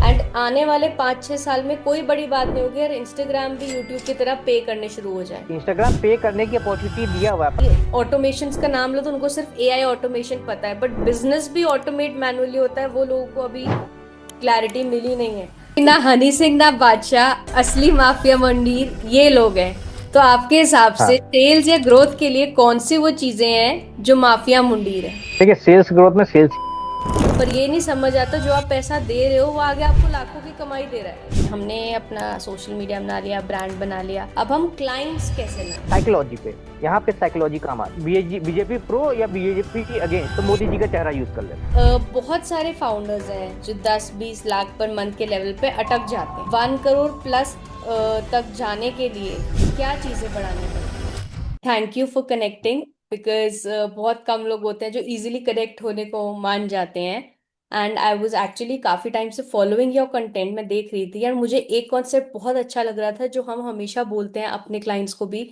And आने वाले 5-6 साल में कोई बड़ी बात नहीं होगी, और इंस्टाग्राम भी यूट्यूब की तरह पे करने शुरू हो जाए। इंस्टाग्राम पे करने की अपॉर्चुनिटी दिया हुआ है। ऑटोमेशन का नाम लो तो उनको सिर्फ एआई ऑटोमेशन पता है, बट बिजनेस भी ऑटोमेट मैनुअली होता है, वो लोगों को अभी क्लैरिटी मिली नहीं है। ना हनी सिंह ना बादशाह, असली माफिया मंडीर ये लोग हैं। तो आपके हिसाब से हाँ, सेल्स या ग्रोथ के लिए कौन सी वो चीजें हैं जो माफिया मुंडीर है? देखिए सेल्स ग्रोथ में सेल्स। पर ये नहीं समझ आता, जो आप पैसा दे रहे हो वो आगे आपको लाखों की कमाई दे रहा है। हमने अपना सोशल मीडिया बना लिया, ब्रांड बना लिया, अब हम क्लाइंट्स कैसे लाएं? साइकोलॉजी पे, यहाँ पे साइकोलॉजी काम आती है। बीजेपी प्रो या बीजेपी की अगेंस्ट, तो मोदी जी का चेहरा यूज कर लेते हैं। बहुत सारे फाउंडर्स हैं जो 10-20 लाख पर मंथ के लेवल पे अटक जाते हैं। 1 करोड़ प्लस तक जाने के लिए क्या चीजें बढ़ानी पड़ती हैं? Thank you for connecting, because बहुत कम लोग होते हैं जो इजीली कनेक्ट होने को मान जाते हैं। एंड आई वॉज एक्चुअली काफी टाइम से फॉलोइंग योर कंटेंट, में देख रही थी, और मुझे एक कॉन्सेप्ट बहुत अच्छा लग रहा था जो हम हमेशा बोलते हैं अपने क्लाइंट्स को भी,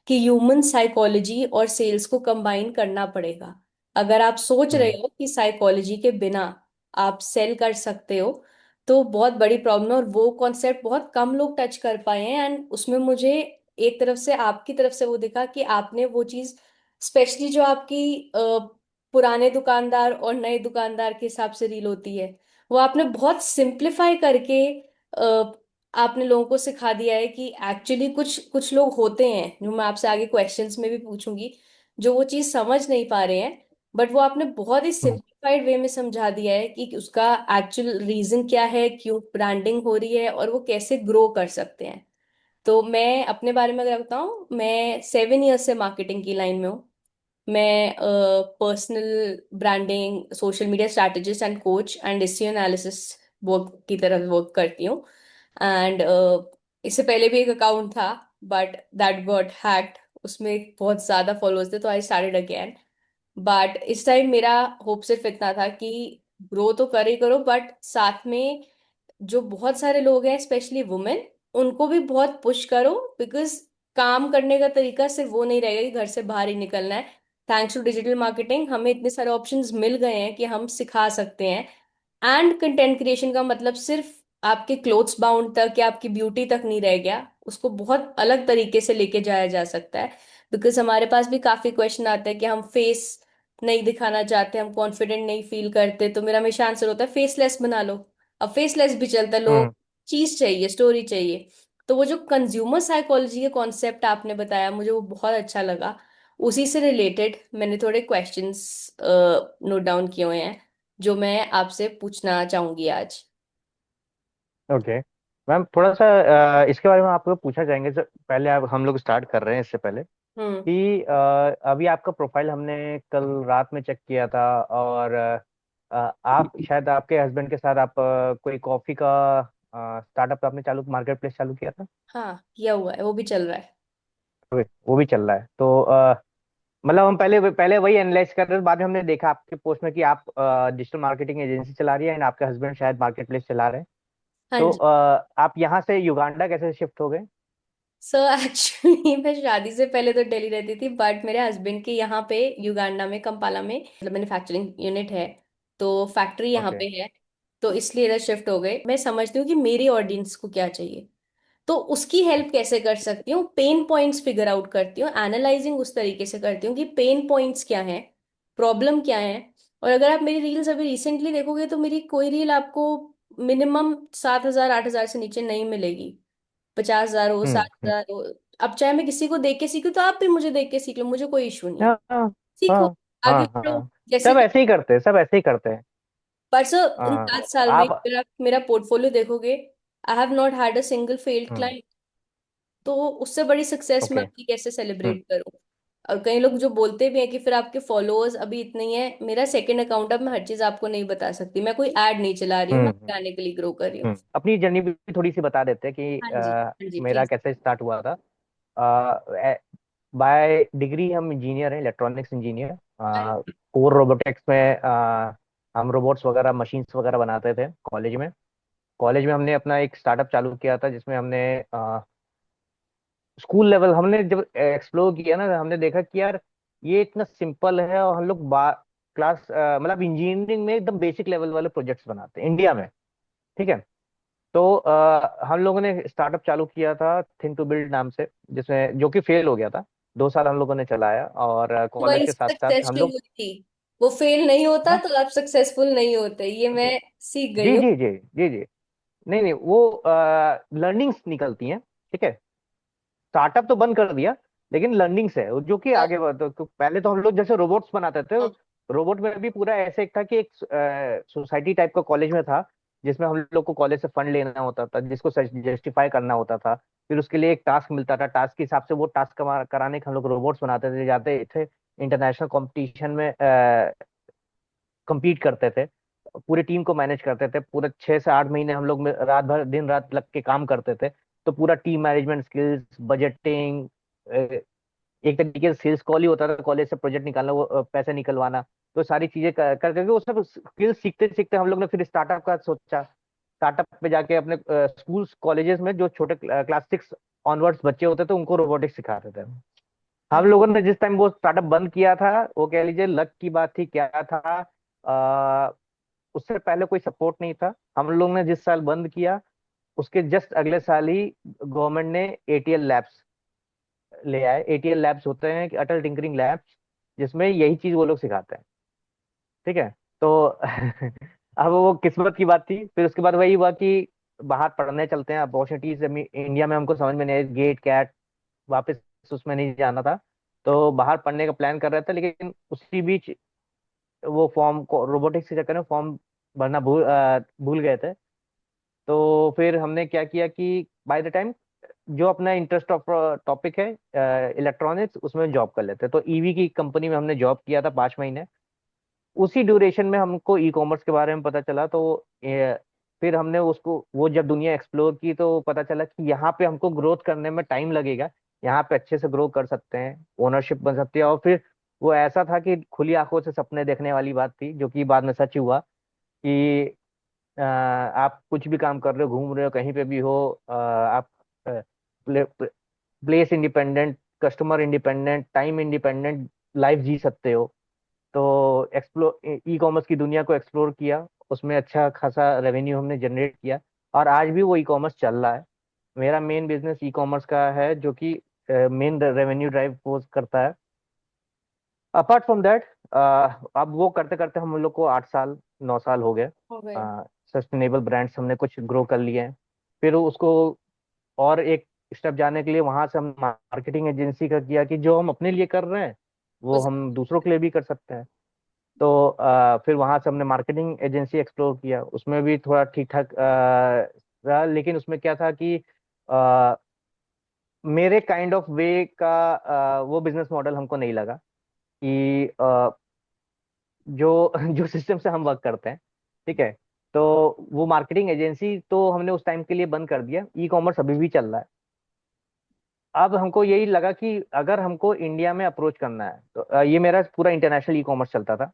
कि ह्यूमन साइकोलॉजी और सेल्स को कंबाइन करना पड़ेगा। अगर आप सोच रहे हम्म। हो कि साइकोलॉजी के बिना आप सेल कर सकते हो, तो बहुत बड़ी प्रॉब्लम है, और वो कॉन्सेप्ट बहुत कम लोग टच कर पाए हैं। एंड उसमें मुझे एक तरफ से आपकी तरफ से वो दिखा कि आपने वो चीज, स्पेशली जो आपकी पुराने दुकानदार और नए दुकानदार के हिसाब से रील होती है, वो आपने बहुत सिंप्लीफाई करके आपने लोगों को सिखा दिया है कि एक्चुअली कुछ कुछ लोग होते हैं, जो मैं आपसे आगे क्वेश्चंस में भी पूछूंगी, जो वो चीज समझ नहीं पा रहे हैं। बट वो आपने बहुत ही हम्म। सिंप्लीफाइड वे में समझा दिया है कि उसका एक्चुअल रीजन क्या है, क्यों ब्रांडिंग हो रही है, और वो कैसे ग्रो कर सकते हैं। तो मैं अपने बारे में अगर बताऊं, मैं 7 ईयर्स से मार्केटिंग की लाइन में हूँ। मैं personal branding, social media strategist and coach and SEO analysis work की तरफ वर्क करती हूँ। एंड इससे पहले भी एक अकाउंट था, बट दैट गॉट हैक्ड। उसमें बहुत ज़्यादा फॉलोअर्स थे, तो आई स्टार्टेड अगेन। बट इस टाइम मेरा होप सिर्फ इतना था कि ग्रो तो कर ही करो, बट साथ में जो बहुत सारे लोग हैं, स्पेशली वुमेन, उनको भी बहुत पुश करो, बिकॉज काम करने का तरीका सिर्फ वो नहीं रहेगा कि घर से बाहर ही निकलना है। थैंक्स टू डिजिटल मार्केटिंग हमें इतने सारे ऑप्शंस मिल गए हैं कि हम सिखा सकते हैं। एंड कंटेंट क्रिएशन का मतलब सिर्फ आपके क्लोथ्स बाउंड तक या आपकी ब्यूटी तक नहीं रह गया, उसको बहुत अलग तरीके से लेके जाया जा सकता है। बिकॉज हमारे पास भी काफी क्वेश्चन आते हैं कि हम फेस नहीं दिखाना चाहते, हम कॉन्फिडेंट नहीं फील करते, तो मेरा हमेशा आंसर होता है फेसलेस बना लो। अब फेसलेस भी चलता है, लोग हम्म। चीज चाहिए, स्टोरी चाहिए। तो वो जो कंज्यूमर साइकोलॉजी के कॉन्सेप्ट आपने बताया, मुझे वो बहुत अच्छा लगा। उसी से रिलेटेड मैंने थोड़े क्वेश्चंस नोट डाउन किए हुए हैं, जो मैं आपसे पूछना चाहूंगी आज। ओके मैम, थोड़ा सा इसके बारे में आपको पूछना चाहेंगे सर। पहले आप, हम लोग स्टार्ट कर रहे हैं इससे पहले हम्म। कि अभी आपका प्रोफाइल हमने कल रात में चेक किया था, और आप शायद आपके हस्बैंड के साथ आप कोई कॉफी का स्टार्टअप आपने चालू, मार्केट प्लेस चालू किया था। हाँ, किया हुआ है, वो भी चल रहा है। वो भी चल रहा है, तो मतलब हम पहले पहले वही एनालाइज कर रहे थे। बाद में हमने देखा आपके पोस्ट में कि आप डिजिटल मार्केटिंग एजेंसी चला रही है, एंड आपके हस्बैंड शायद मार्केट प्लेस चला रहे हैं। हाँ तो जी। आप यहाँ से युगांडा कैसे शिफ्ट हो गए। सर एक्चुअली मैं शादी से पहले तो दिल्ली रहती थी, बट मेरे हस्बैंड के यहाँ पे युगांडा में, कंपाला में, मतलब मैन्युफैक्चरिंग यूनिट है, तो फैक्ट्री यहाँ ओके। पे है। तो इसलिए इधर शिफ्ट हो गए। मैं समझती हूँ कि मेरी ऑडियंस को क्या चाहिए, तो उसकी हेल्प कैसे कर सकती हूँ, पेन पॉइंट्स फिगर आउट करती हूँ, एनालाइजिंग उस तरीके से करती हूँ कि पेन पॉइंट्स क्या हैं, प्रॉब्लम क्या है। और अगर आप मेरी रील्स अभी रिसेंटली देखोगे, तो मेरी कोई रील आपको मिनिमम 7,000-8,000 से नीचे नहीं मिलेगी। 50,000 हो, हम्म। 60,000 हो। अब चाहे मैं किसी को देख के सीखूं, तो आप भी मुझे देख के सीख लो, मुझे कोई इशू नहीं है। हाँ हाँ सीखो, हाँ आगे हाँ बढ़ो। हाँ। जैसे सब कि ऐसे ही करते हैं, सब ऐसे ही करते हैं। परसों, इन हाँ 5 साल में आप। अगर आप मेरा पोर्टफोलियो देखोगे, I have not had a single failed hmm. Client. तो उससे बड़ी सक्सेस मैं ओके। अपनी कैसे हम्म। सेलिब्रेट करूं? और कई लोग जो बोलते भी हैं कि फिर आपके फॉलोअर्स अभी इतने ही हैं, मेरा सेकंड अकाउंट, अब मैं हर चीज आपको नहीं बता सकती, मैं कोई ऐड नहीं चला रही हूँ, मैं हम्म। ऑर्गेनिकली ग्रो कर रही हूँ। अपनी जर्नी भी थोड़ी सी बता देते हैं कि हाँ जी, हाँ जी, मेरा प्लीज। कैसे स्टार्ट हुआ था। बाय डिग्री हम इंजीनियर हैं, इलेक्ट्रॉनिक्स इंजीनियर। कोर रोबोटिक्स में हम रोबोट्स वगैरह, मशीन्स वगैरह बनाते थे कॉलेज में। कॉलेज में हमने अपना एक स्टार्टअप चालू किया था, जिसमें हमने स्कूल लेवल, हमने जब एक्सप्लोर किया ना, हमने देखा कि यार ये इतना सिंपल है, और हम लोग क्लास मतलब इंजीनियरिंग में एकदम बेसिक लेवल वाले प्रोजेक्ट्स बनाते हैं इंडिया में। ठीक है। तो हम लोगों ने स्टार्टअप चालू किया था थिंक टू बिल्ड नाम से, जिसमें जो कि फेल हो गया था। 2 साल हम लोगों ने चलाया, और कॉलेज वही के साथ साथ हम सक्सेसफुल लोग। हुई थी। वो फेल नहीं होता हाँ तो आप सक्सेसफुल नहीं होते, ये मैं सीख गई जी हूँ। जी जी जी जी। नहीं नहीं, वो लर्निंग्स निकलती हैं। ठीक है, स्टार्टअप तो बंद कर दिया, लेकिन लर्निंग्स है वो जो कि हाँ, आगे तो पहले तो हम लोग जैसे रोबोट्स बनाते थे। हाँ, रोबोट में भी पूरा ऐसे एक था कि एक सोसाइटी टाइप का कॉलेज में था, जिसमें हम लोग को कॉलेज से फंड लेना होता था, जिसको जस्टिफाई करना होता था। फिर उसके लिए एक टास्क मिलता था, टास्क के हिसाब से वो टास्क कराने के हम लोग रोबोट्स बनाते थे, जाते थे इंटरनेशनल कंपटीशन में compete करते थे। पूरी टीम को मैनेज करते थे, पूरे 6 से 8 महीने हम लोग में रात भर दिन रात लग के काम करते थे। तो पूरा टीम मैनेजमेंट स्किल्स, बजटिंग, एक तरीके से सेल्स कॉल ही होता था, कॉलेज से प्रोजेक्ट निकालना, वो पैसे निकलवाना। तो सारी चीजें कर करके वो सब स्किल सीखते सीखते हम लोग ने फिर स्टार्टअप का सोचा। स्टार्टअप पे जाके अपने स्कूल्स कॉलेजेस में जो छोटे क्लास 6 ऑनवर्ड्स बच्चे होते थे उनको रोबोटिक्स सिखाते थे। हम हाँ। लोगों ने जिस टाइम वो स्टार्टअप बंद किया था, वो कह लीजिए लक की बात थी, क्या था, अ, उससे पहले कोई सपोर्ट नहीं था। हम लोग ने जिस साल बंद किया, उसके जस्ट अगले साल ही गवर्नमेंट ने एटीएल लैब्स ले आए। एटीएल लैब्स होते हैं कि अटल टिंकरिंग लैब्स, जिसमें यही चीज वो लोग सिखाते हैं। ठीक है, तो अब वो किस्मत की बात थी। फिर उसके बाद वही हुआ कि बाहर पढ़ने चलते हैं, अपॉर्चुनिटीज इंडिया में हमको समझ में नहीं आई, गेट कैट वापस उसमें नहीं जाना था। तो बाहर पढ़ने का प्लान कर रहे थे, लेकिन उसी बीच वो फॉर्म को रोबोटिक्स के चक्कर में फॉर्म भरना भूल गए थे। तो फिर हमने क्या किया कि बाय द टाइम जो अपना इंटरेस्ट ऑफ टॉपिक है इलेक्ट्रॉनिक्स, उसमें जॉब कर लेते हैं। तो ईवी की कंपनी में हमने जॉब किया था 5 महीने। उसी ड्यूरेशन में हमको ई कॉमर्स के बारे में पता चला। तो फिर हमने उसको, वो जब दुनिया एक्सप्लोर की, तो पता चला कि यहाँ पे हमको ग्रोथ करने में टाइम लगेगा, यहाँ पे अच्छे से ग्रो कर सकते हैं, ओनरशिप बन सकती है। और फिर वो ऐसा था कि खुली आंखों से सपने देखने वाली बात थी, जो कि बाद में सच हुआ कि आप कुछ भी काम कर रहे हो, घूम रहे हो, कहीं पे भी हो, आप place independent, customer independent, time independent life जी सकते हो। तो एक्सप्लोर ई कॉमर्स की दुनिया को एक्सप्लोर किया, उसमें अच्छा खासा रेवेन्यू हमने जनरेट किया, और आज भी वो ई कॉमर्स चल रहा है। मेरा मेन बिजनेस ई कॉमर्स का है, जो कि मेन रेवेन्यू ड्राइव वो करता है। अपार्ट फ्रॉम दैट, अब वो करते करते हम लोग को 8 साल 9 साल हो गए। हो गए। सस्टेनेबल ब्रांड्स हमने कुछ ग्रो कर लिए हैं। फिर उसको और एक स्टेप जाने के लिए वहां से हम मार्केटिंग एजेंसी का किया कि जो हम अपने लिए कर रहे हैं वो उस हम दूसरों के लिए भी कर सकते हैं। तो फिर वहां से हमने मार्केटिंग एजेंसी एक्सप्लोर किया, उसमें भी थोड़ा ठीक ठाक रहा। लेकिन उसमें क्या था कि अ, मेरे काइंड ऑफ वे का वो बिजनेस मॉडल हमको नहीं लगा कि जो जो सिस्टम से हम वर्क करते हैं। ठीक है, तो वो मार्केटिंग एजेंसी तो हमने उस टाइम के लिए बंद कर दिया। ई कॉमर्स अभी भी चल रहा है। अब हमको यही लगा कि अगर हमको इंडिया में अप्रोच करना है, तो ये मेरा पूरा इंटरनेशनल ई कॉमर्स चलता था।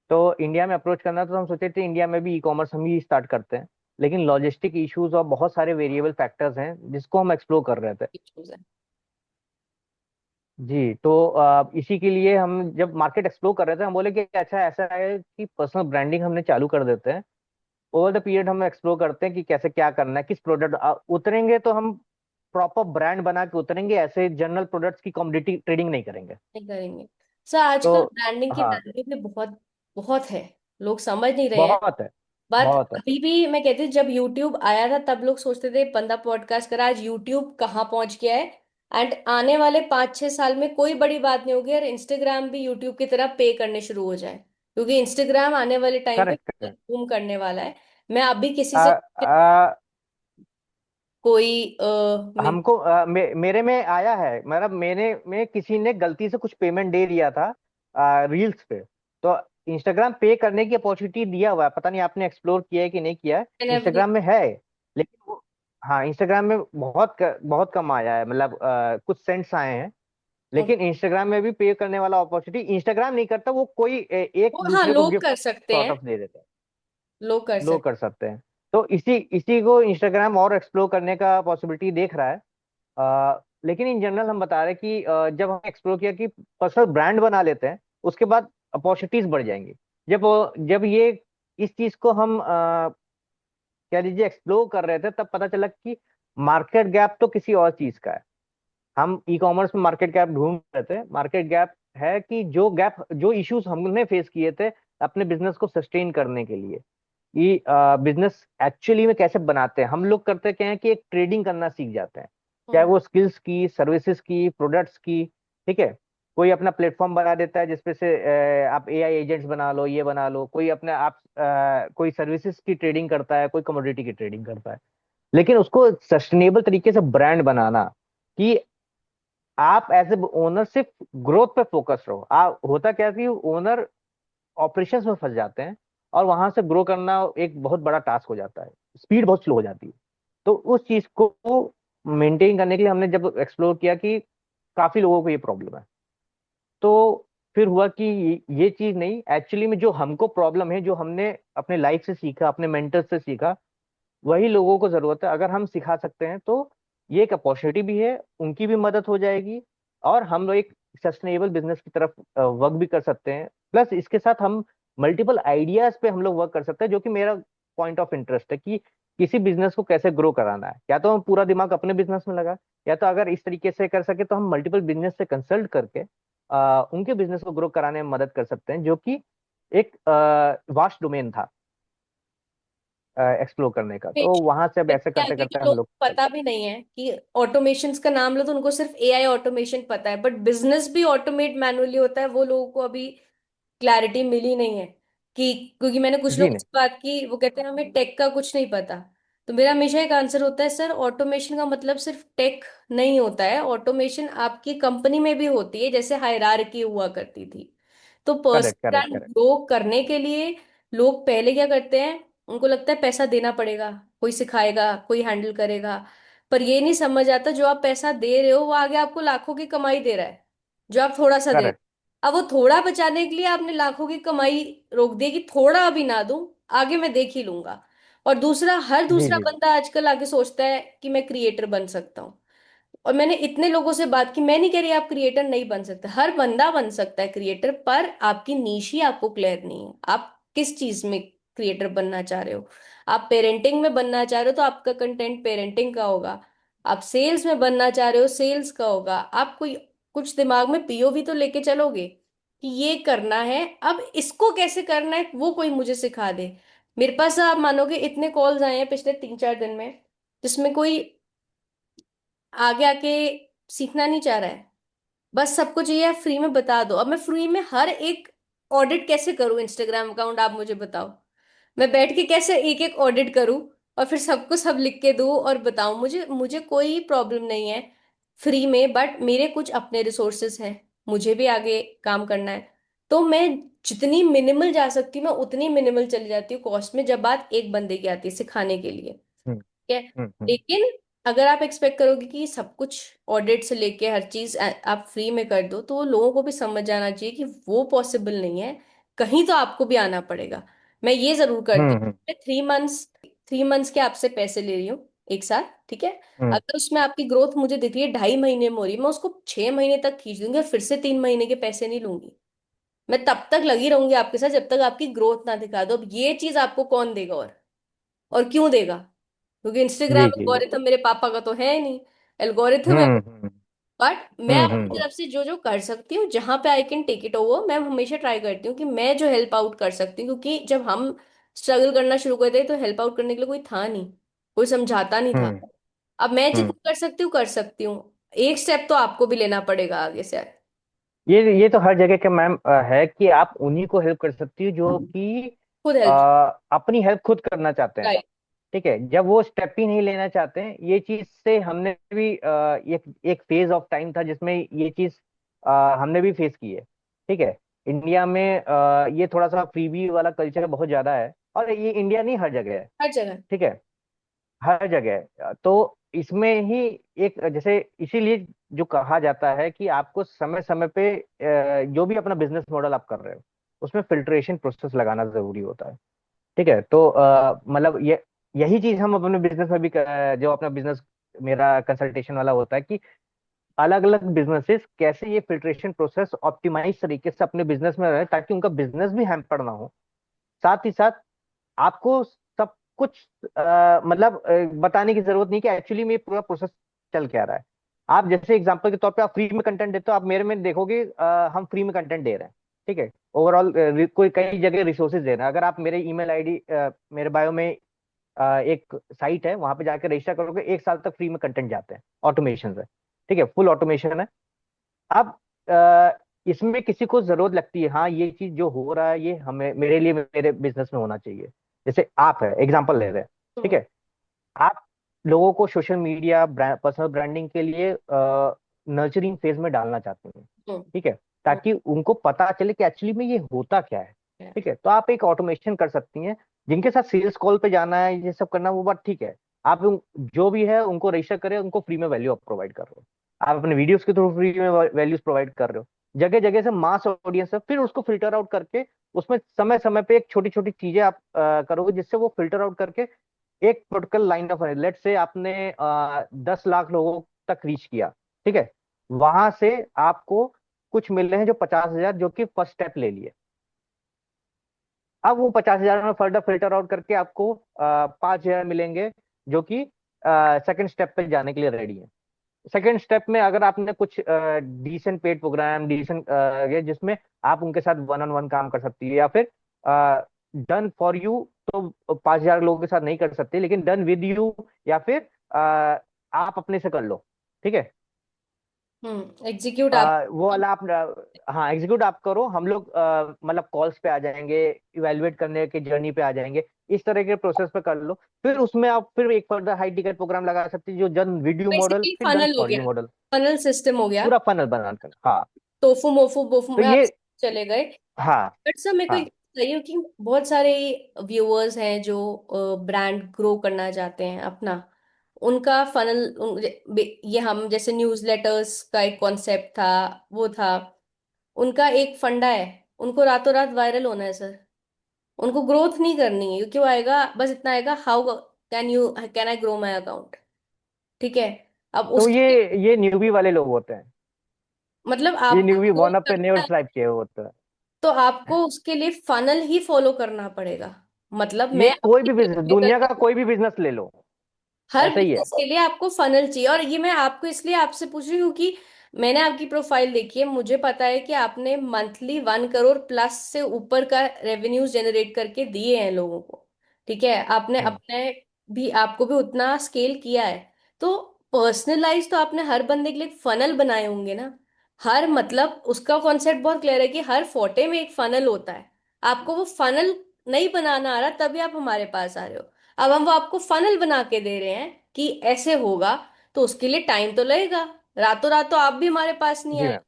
तो इंडिया में अप्रोच करना, तो हम सोचे थे इंडिया में भी ई कॉमर्स हम ही स्टार्ट करते हैं। लेकिन लॉजिस्टिक इश्यूज और बहुत सारे वेरिएबल फैक्टर्स हैं जिसको हम एक्सप्लोर कर रहे थे। चीज है। जी, तो इसी के लिए हम जब मार्केट एक्सप्लोर कर रहे थे, हम बोले कि अच्छा ऐसा है कि पर्सनल ब्रांडिंग हमने चालू कर देते हैं। ओवर द पीरियड हम एक्सप्लोर करते हैं कि कैसे क्या करना है, किस प्रोडक्ट उतरेंगे, तो हम प्रॉपर ब्रांड बना के उतरेंगे, ऐसे जनरल प्रोडक्ट्स की कमोडिटी ट्रेडिंग नहीं करेंगे। नहीं करेंगे। सर आजकल तो ब्रांडिंग की हाँ, वैल्यू भी बहुत बहुत है, लोग समझ नहीं रहे हैं। बहुत है, बात बहुत है। अभी भी मैं कहती हूँ, जब यूट्यूब आया था तब लोग सोचते थे बंदा पॉडकास्ट करा, आज यूट्यूब कहाँ पहुंच गया है। एंड आने वाले 5-6 साल में कोई बड़ी बात नहीं होगी और इंस्टाग्राम भी यूट्यूब की तरह पे करने शुरू हो जाए, क्योंकि इंस्टाग्राम आने वाले टाइम पे करेक्ट है। बूम करने वाला है। मैं अभी किसी आ, से आ, कोई हमको मेरे में आया है, मतलब मेरे में किसी ने गलती से कुछ पेमेंट दे दिया था रील्स पे। तो इंस्टाग्राम पे करने की अपॉर्चुनिटी दिया हुआ है, पता नहीं आपने एक्सप्लोर किया है कि नहीं किया है। मैंने अभी इंस्टाग्राम में है, लेकिन वो, हाँ, इंस्टाग्राम में बहुत कम आया है, मतलब कुछ सेंट्स आए हैं। लेकिन इंस्टाग्राम में भी पे करने वाला अपॉर्चुनिटी इंस्टाग्राम नहीं करता, वो कोई एक वो, हाँ, दूसरे को लोग गिफ्ट कर सकते सॉर्ट हैं। ऑफ दे देता है। लोग कर लोग सकते कर सकते हैं। तो इसी इसी को इंस्टाग्राम और एक्सप्लोर करने का पॉसिबिलिटी देख रहा है। लेकिन इन जनरल हम बता रहे हैं कि जब हम एक्सप्लोर किया कि पर्सनल ब्रांड बना लेते हैं, उसके बाद अपॉर्चुनिटीज बढ़ जाएंगी। जब जब ये इस चीज को हम कह लीजिए एक्सप्लोर कर रहे थे, तब पता चला कि मार्केट गैप तो किसी और चीज का है। हम ई कॉमर्स में मार्केट गैप ढूंढ रहे थे, मार्केट गैप है कि जो गैप, जो इश्यूज हमने फेस किए थे अपने बिजनेस को सस्टेन करने के लिए, ये बिजनेस एक्चुअली में कैसे बनाते हैं। हम लोग करते क्या है कि एक ट्रेडिंग करना सीख जाते हैं, चाहे हम्म। वो स्किल्स की, सर्विसेज की, प्रोडक्ट्स की। ठीक है, कोई अपना प्लेटफॉर्म बना देता है जिसपे से आप एआई एजेंट्स बना लो, ये बना लो, कोई अपने आप कोई सर्विसेज की ट्रेडिंग करता है, कोई कमोडिटी की ट्रेडिंग करता है। लेकिन उसको सस्टेनेबल तरीके से ब्रांड बनाना, कि आप एज ए ओनर सिर्फ ग्रोथ पे फोकस रहो। आप होता क्या है कि ओनर ऑपरेशंस में फंस जाते हैं, और वहां से ग्रो करना एक बहुत बड़ा टास्क हो जाता है, स्पीड बहुत स्लो हो जाती है। तो उस चीज को मेंटेन करने के लिए हमने जब एक्सप्लोर किया कि काफी लोगों को ये प्रॉब्लम है, तो फिर हुआ कि ये चीज नहीं, एक्चुअली में जो हमको प्रॉब्लम है, जो हमने अपने लाइफ से सीखा, अपने मेंटर से सीखा, वही लोगों को जरूरत है। अगर हम सिखा सकते हैं तो ये एक अपॉर्चुनिटी भी है, उनकी भी मदद हो जाएगी, और हम लोग एक सस्टेनेबल बिजनेस की तरफ वर्क भी कर सकते हैं। प्लस इसके साथ हम मल्टीपल आइडियाज पे हम लोग वर्क कर सकते हैं, जो कि मेरा पॉइंट ऑफ इंटरेस्ट है कि किसी बिजनेस को कैसे ग्रो कराना है। या तो हम पूरा दिमाग अपने बिजनेस में लगा, या तो अगर इस तरीके से कर सके तो हम मल्टीपल बिजनेस से कंसल्ट करके उनके बिजनेस को ग्रो कराने में मदद कर सकते हैं, जो कि एक वास्ट डोमेन था एक्सप्लोर करने का। तो वहां से अब ऐसे क्या है करते कि करते हम लोग लोग पता भी नहीं है कि ऑटोमेशन का नाम लो तो उनको सिर्फ एआई ऑटोमेशन पता है, बट बिजनेस भी ऑटोमेट मैनुअली होता है, वो लोगों को अभी क्लैरिटी मिली नहीं है। कि क्योंकि मैंने कुछ जी लोगों नहीं। से बात की, वो कहते हैं हमें टेक का कुछ नहीं पता। तो मेरा हमेशा एक आंसर होता है, सर ऑटोमेशन का मतलब सिर्फ टेक नहीं होता है, ऑटोमेशन आपकी कंपनी में भी होती है, जैसे हायरार्की हुआ करती थी। तो correct personal correct brand correct. Grow करने के लिए लोग पहले क्या करते हैं, उनको लगता है पैसा देना पड़ेगा, कोई सिखाएगा, कोई हैंडल करेगा। पर ये नहीं समझ आता, जो आप पैसा दे रहे हो वो आगे आपको लाखों की कमाई दे रहा है, जो आप थोड़ा सा दे रहे करेक्ट। हो। अब वो थोड़ा बचाने के लिए आपने लाखों की कमाई रोक दी कि थोड़ा अभी ना दूं, आगे मैं देख ही लूंगा। और दूसरा, हर जी दूसरा जी जी। बंदा आजकल आगे सोचता है कि मैं क्रिएटर बन सकता हूँ। और मैंने इतने लोगों से बात की, मैं नहीं कह रही आप क्रिएटर नहीं बन सकते, हर बंदा बन सकता है क्रिएटर, पर आपकी नीश ही आपको क्लियर नहीं है। आप किस चीज में क्रिएटर बनना चाह रहे हो? आप पेरेंटिंग में बनना चाह रहे हो तो आपका कंटेंट पेरेंटिंग का होगा। आप सेल्स में बनना चाह रहे हो, सेल्स का होगा। आप कोई कुछ दिमाग में पीओवी तो लेके चलोगे कि ये करना है, अब इसको कैसे करना है वो कोई मुझे सिखा दे। मेरे पास आप मानोगे इतने कॉल्स आए हैं पिछले 3-4 दिन में, जिसमें कोई आगे आके सीखना नहीं चाह रहा है। बस सबको चाहिए आप फ्री में बता दो। अब मैं फ्री में हर एक ऑडिट कैसे करूं इंस्टाग्राम अकाउंट, आप मुझे बताओ। मैं बैठ के कैसे एक एक ऑडिट करूं और फिर सबको सब लिख के दूं और बताऊं? मुझे मुझे कोई प्रॉब्लम नहीं है फ्री में, बट मेरे कुछ अपने रिसोर्सेस हैं, मुझे भी आगे काम करना है। तो मैं जितनी मिनिमल जा सकती हूँ मैं उतनी मिनिमल चली जाती हूँ कॉस्ट में, जब बात एक बंदे की आती है सिखाने के लिए। हम्म है। हम्म। लेकिन अगर आप एक्सपेक्ट करोगे कि सब कुछ ऑडिट से लेके हर चीज आप फ्री में कर दो, तो लोगों को भी समझ जाना चाहिए कि वो पॉसिबल नहीं है। कहीं तो आपको भी आना पड़ेगा। मैं ये जरूर करती हूँ, हम्म। मैं 3 मंथ्स के आपसे पैसे ले रही हूँ एक साथ, ठीक है? हम्म। अगर उसमें आपकी ग्रोथ मुझे दिख रही है 2.5 महीने में हो रही है, मैं उसको 6 महीने तक खींच दूंगी और फिर से 3 महीने के पैसे नहीं लूंगी। मैं तब तक लगी रहूंगी आपके साथ जब तक आपकी ग्रोथ ना दिखा दो। अब ये चीज आपको कौन देगा और क्यों देगा? क्योंकि इंस्टाग्राम जी जी जी। एल्गोरिथम मेरे पापा का तो है ही नहीं, एल्गोरिथम है। हम्म। बट मैं अपनी हम्म। तरफ से जो जो कर सकती हूँ, जहां पे I can take it over, मैं हमेशा ट्राई करती हूँ कि मैं जो हेल्प आउट कर सकती हूँ। क्योंकि जब हम स्ट्रगल करना शुरू करते तो हेल्प आउट करने के लिए कोई था नहीं, कोई समझाता नहीं था। हम्म अब मैं हम्म। जितना कर सकती हूँ। एक स्टेप तो आपको भी लेना पड़ेगा आगे से। ये तो हर जगह का मैम है कि आप उन्हीं को हेल्प कर सकती हो जो कि खुद अ, हेल्प। अपनी हेल्प खुद करना चाहते हैं। राइट। ठीक है, जब वो स्टेप ही नहीं लेना चाहते हैं, ये चीज से हमने भी एक एक फेज ऑफ टाइम था जिसमें ये चीज हमने भी फेस की है। ठीक है, इंडिया में ये थोड़ा सा फ्रीबी वाला कल्चर बहुत ज्यादा है, और ये इंडिया नहीं, हर जगह है। हर जगह। ठीक है, हर जगह। तो इसमें ही एक जैसे, इसीलिए जो कहा जाता है कि आपको समय समय पे जो भी अपना बिजनेस मॉडल आप कर रहे हो उसमें फिल्ट्रेशन प्रोसेस लगाना जरूरी होता है। ठीक है, तो मतलब ये यही चीज हम अपने बिजनेस में भी जो अपना बिजनेस मेरा कंसल्टेशन वाला होता है कि अलग अलग बिजनेसेस कैसे ये फिल्ट्रेशन प्रोसेस ऑप्टिमाइज तरीके से अपने बिजनेस में रहे, ताकि उनका बिजनेस भी हैम्पर ना हो, साथ ही साथ आपको सब कुछ मतलब बताने की जरूरत नहीं कि एक्चुअली में ये पूरा प्रोसेस चल क्या रहा है। आप जैसे एग्जांपल के तौर पे आप फ्री में कंटेंट देते हो, आप मेरे में देखोगे हम फ्री में कंटेंट दे रहे हैं, ठीक है। ओवरऑल कोई कई जगह रिसोर्सेज दे रहे हैं। अगर आप मेरे ईमेल आईडी, मेरे बायो में एक साइट है, वहां पे जाकर रजिस्टर करोगे, 1 साल तक फ्री में कंटेंट जाते हैं, ऑटोमेशन है, ठीक है, फुल ऑटोमेशन है। अब इसमें किसी को जरूरत लगती है, हाँ ये चीज जो हो रहा है ये हमें, मेरे लिए, मेरे बिजनेस में होना चाहिए। जैसे आप है, एग्जांपल ले रहे हैं, ठीक हम्म। है। आप लोगों को सोशल मीडिया पर्सनल ब्रांडिंग के लिए नर्चरिंग फेज में डालना चाहते हैं, हम्म। ठीक है, हम्म। ताकि उनको पता चले कि एक्चुअली में ये होता क्या है, ठीक है। तो आप एक ऑटोमेशन कर सकती हैं। जिनके साथ सेल्स कॉल पे जाना है, ये सब करना है, वो बात ठीक है। आप जो भी है उनको रजिस्टर करें, उनको फ्री में वैल्यू आप प्रोवाइड कर रहे हो। आप अपने वीडियोस के थ्रू फ्री में वैल्यूज प्रोवाइड कर रहे हो। जगह जगह से मास ऑडियंस है, फिर उसको फिल्टर आउट करके उसमें समय समय पे एक छोटी छोटी चीजें आप करोगे, जिससे वो फिल्टर आउट करके एक पर्टिकुलर लाइन ऑफ, लेट से आपने 10 लाख लोगों तक रीच किया, ठीक है। वहां से आपको कुछ मिल रहे हैं जो 50,000, जो कि फर्स्ट स्टेप ले लिए। अब वो 50,000 में फर्दर फिल्टर आउट करके आपको 5,000 मिलेंगे, जो कि सेकंड स्टेप पे जाने के लिए रेडी है। सेकंड स्टेप में अगर आपने कुछ डिसेंट पेड प्रोग्राम, डिसेंट जिसमें आप उनके साथ वन ऑन वन काम कर सकती है, या फिर डन फॉर यू, तो 5,000 लोगों के साथ नहीं कर सकते, लेकिन डन विद यू, या फिर आप अपने से कर लो, ठीक है। एग्जीक्यूट आप। वो वाला आप हाँ एग्जीक्यूट आप करो, हम लोग मतलब कॉल्स पे आ जाएंगे, इवेलुएट करने के जर्नी पे आ जाएंगे, इस तरह के प्रोसेस पे कर लो। फिर उसमें आप फिर एक फर्दर हाई टिकट प्रोग्राम लगा सकते हैं, जो डन वीडियो मॉडल, बेसिकली फिर डन फनल हो फॉर गया, यू मॉडल, फनल सिस्टम हो गया। पूरा फनल बना कर, हाँ। टोफू मोफू बोफू तो में आप ये, चले गए। हाँ बट सर मेरे को हाँ एक चाहिए कि बहुत सारे व्यूअर्स हैं जो ब्रांड ग्रो करना चाहते हैं अपना, उनका फनल ये हम जैसे न्यूज़लेटर्स का एक कॉन्सेप्ट था, वो था, उनका एक फंडा है, उनको रातों रात वायरल होना है सर। उनको ग्रोथ नहीं करनी है, क्योंकि वो आएगा बस इतना आएगा, how can I grow my account, ठीक है। अब तो उसके लिए ये न्यूबी वाले लोग होते हैं। मतलब ये आपको न्यूबी ग्रो वन अप पे करना नेवर है, टाइप के होते हैं। तो आपको उसके लिए फनल ही फॉलो करना पड़ेगा। मतलब ये मैं कोई अपनी भी बिजनेस, प्रोफाइल दुनिया का करके कोई भी बिजनेस ले लो, हर ऐसा ही है। बिजनेस के लिए आपको फनल चाहिए। और ये मैं आपको इसलिए आपसे पूछ रही हूँ कि मैंने आपकी प्रोफाइल देखी है, मुझे पता है कि आपने मंथली 1 करोड़ प्लस से ऊपर का रेवेन्यूज जनरेट करके दिए हैं लोगों को, ठीक है। आपने हम्म। अपने भी, आपको भी उतना स्केल किया है। तो पर्सनलाइज तो आपने हर बंदे के लिए फनल बनाए होंगे ना। हर मतलब उसका कॉन्सेप्ट बहुत क्लियर है कि हर फोटे में एक फनल होता है। आपको वो फनल नहीं बनाना आ रहा, तभी आप हमारे पास आ रहे हो। अब हम वो आपको फनल बना के दे रहे हैं कि ऐसे होगा, तो उसके लिए टाइम तो लगेगा। रातों रात तो आप भी हमारे पास नहीं जी आए, मैम।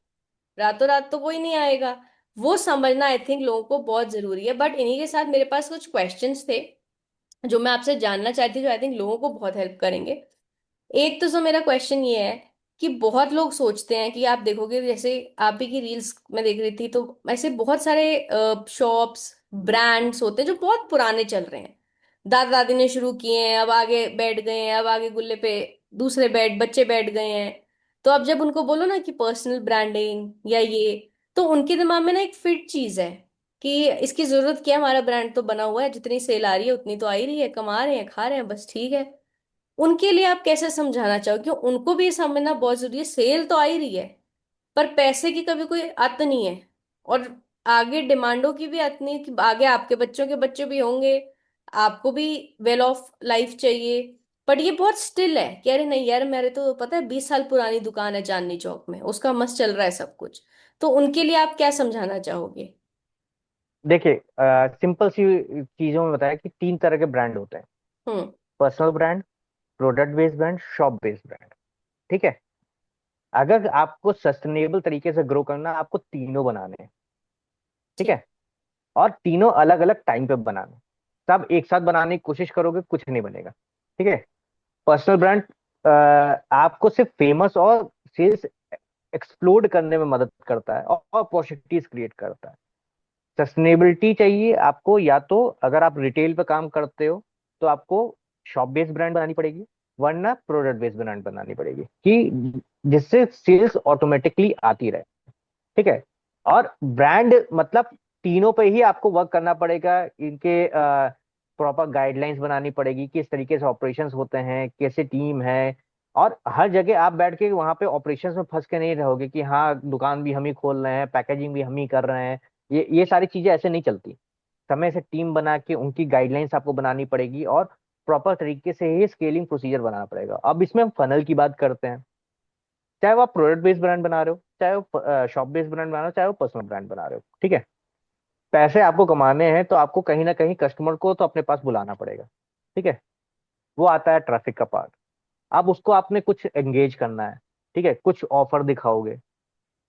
रातों रात तो कोई नहीं आएगा। वो समझना आई थिंक लोगों को बहुत जरूरी है। बट इन्हीं के साथ मेरे पास कुछ क्वेश्चंस थे जो मैं आपसे जानना चाहती थी, जो आई थिंक लोगों को बहुत हेल्प करेंगे। एक तो जो मेरा क्वेश्चन ये है कि बहुत लोग सोचते हैं कि आप देखोगे, जैसे आप ही की रील्स में देख रही थी, तो ऐसे बहुत सारे शॉप्स, ब्रांड्स होते हैं जो बहुत पुराने चल रहे हैं, दादा दादी ने शुरू किए हैं, अब आगे बैठ गए हैं, अब आगे गुल्ले पे दूसरे बैठ बच्चे बैठ गए हैं। तो अब जब उनको बोलो ना कि पर्सनल ब्रांडिंग या ये, तो उनके दिमाग में ना एक फिट चीज है कि इसकी जरूरत क्या है, हमारा ब्रांड तो बना हुआ है, जितनी सेल आ रही है उतनी तो आ ही रही है, कमा रहे हैं खा रहे हैं बस, ठीक है। उनके लिए आप कैसे समझाना चाहो कि उनको भी ये समझना बहुत जरूरी है, सेल तो आ ही रही है, पर पैसे की कभी कोई अत नहीं है, और आगे डिमांडों की भी अत नहीं है कि आगे आपके बच्चों के बच्चे भी होंगे, आपको भी वेल ऑफ लाइफ चाहिए। बट ये बहुत स्टिल है कि अरे नहीं यार, मेरे तो पता है 20 साल पुरानी दुकान है चांदनी चौक में, उसका मस्त चल रहा है सब कुछ। तो उनके लिए आप क्या समझाना चाहोगे? देखिए, सिंपल सी चीजों में बताया कि 3 तरह के ब्रांड होते हैं: hmm. Personal brand, product based brand, shop based brand, ठीक है। अगर आपको सस्टेनेबल तरीके से ग्रो करना, आपको तीनों बनाने हैं, ठीक ठीक। है। और तीनों अलग अलग टाइम पे बनाने हैं। सब एक साथ बनाने की कोशिश करोगे, कुछ नहीं बनेगा, ठीक है। पर्सनल ब्रांड आपको सिर्फ फेमस और सेल्स एक्सप्लोड करने में मदद करता है, और अपॉर्चुनिटीज क्रिएट करता है। सस्टेनेबिलिटी चाहिए आपको, या तो अगर आप रिटेल पे काम करते हो तो आपको शॉप बेस्ड ब्रांड बनानी पड़ेगी, वरना प्रोडक्ट बेस्ड ब्रांड बनानी पड़ेगी, कि जिससे सेल्स ऑटोमेटिकली आती रहे, ठीक है। और ब्रांड मतलब तीनों पे ही आपको वर्क करना पड़ेगा। इनके प्रॉपर गाइडलाइंस बनानी पड़ेगी, किस तरीके से ऑपरेशंस होते हैं, कैसे टीम है। और हर जगह आप बैठ के वहां पे ऑपरेशंस में फंस के नहीं रहोगे कि हाँ दुकान भी हम ही खोल रहे हैं, पैकेजिंग भी हम ही कर रहे हैं। ये सारी चीजें ऐसे नहीं चलती। समय से टीम बना के उनकी गाइडलाइंस आपको बनानी पड़ेगी, और प्रॉपर तरीके से ही स्केलिंग प्रोसीजर बनाना पड़ेगा। अब इसमें हम फनल की बात करते हैं। चाहे वो आप प्रोडक्ट बेस्ड ब्रांड बना रहे हो, चाहे वो शॉप बेस्ड ब्रांड बना रहे हो, चाहे वो पर्सनल ब्रांड बना रहे हो, ठीक है। पैसे आपको कमाने हैं तो आपको कहीं ना कहीं कस्टमर को तो अपने पास बुलाना पड़ेगा, ठीक है। वो आता है ट्रैफिक का पार्ट। अब उसको आपने कुछ एंगेज करना है, ठीक है, कुछ ऑफर दिखाओगे।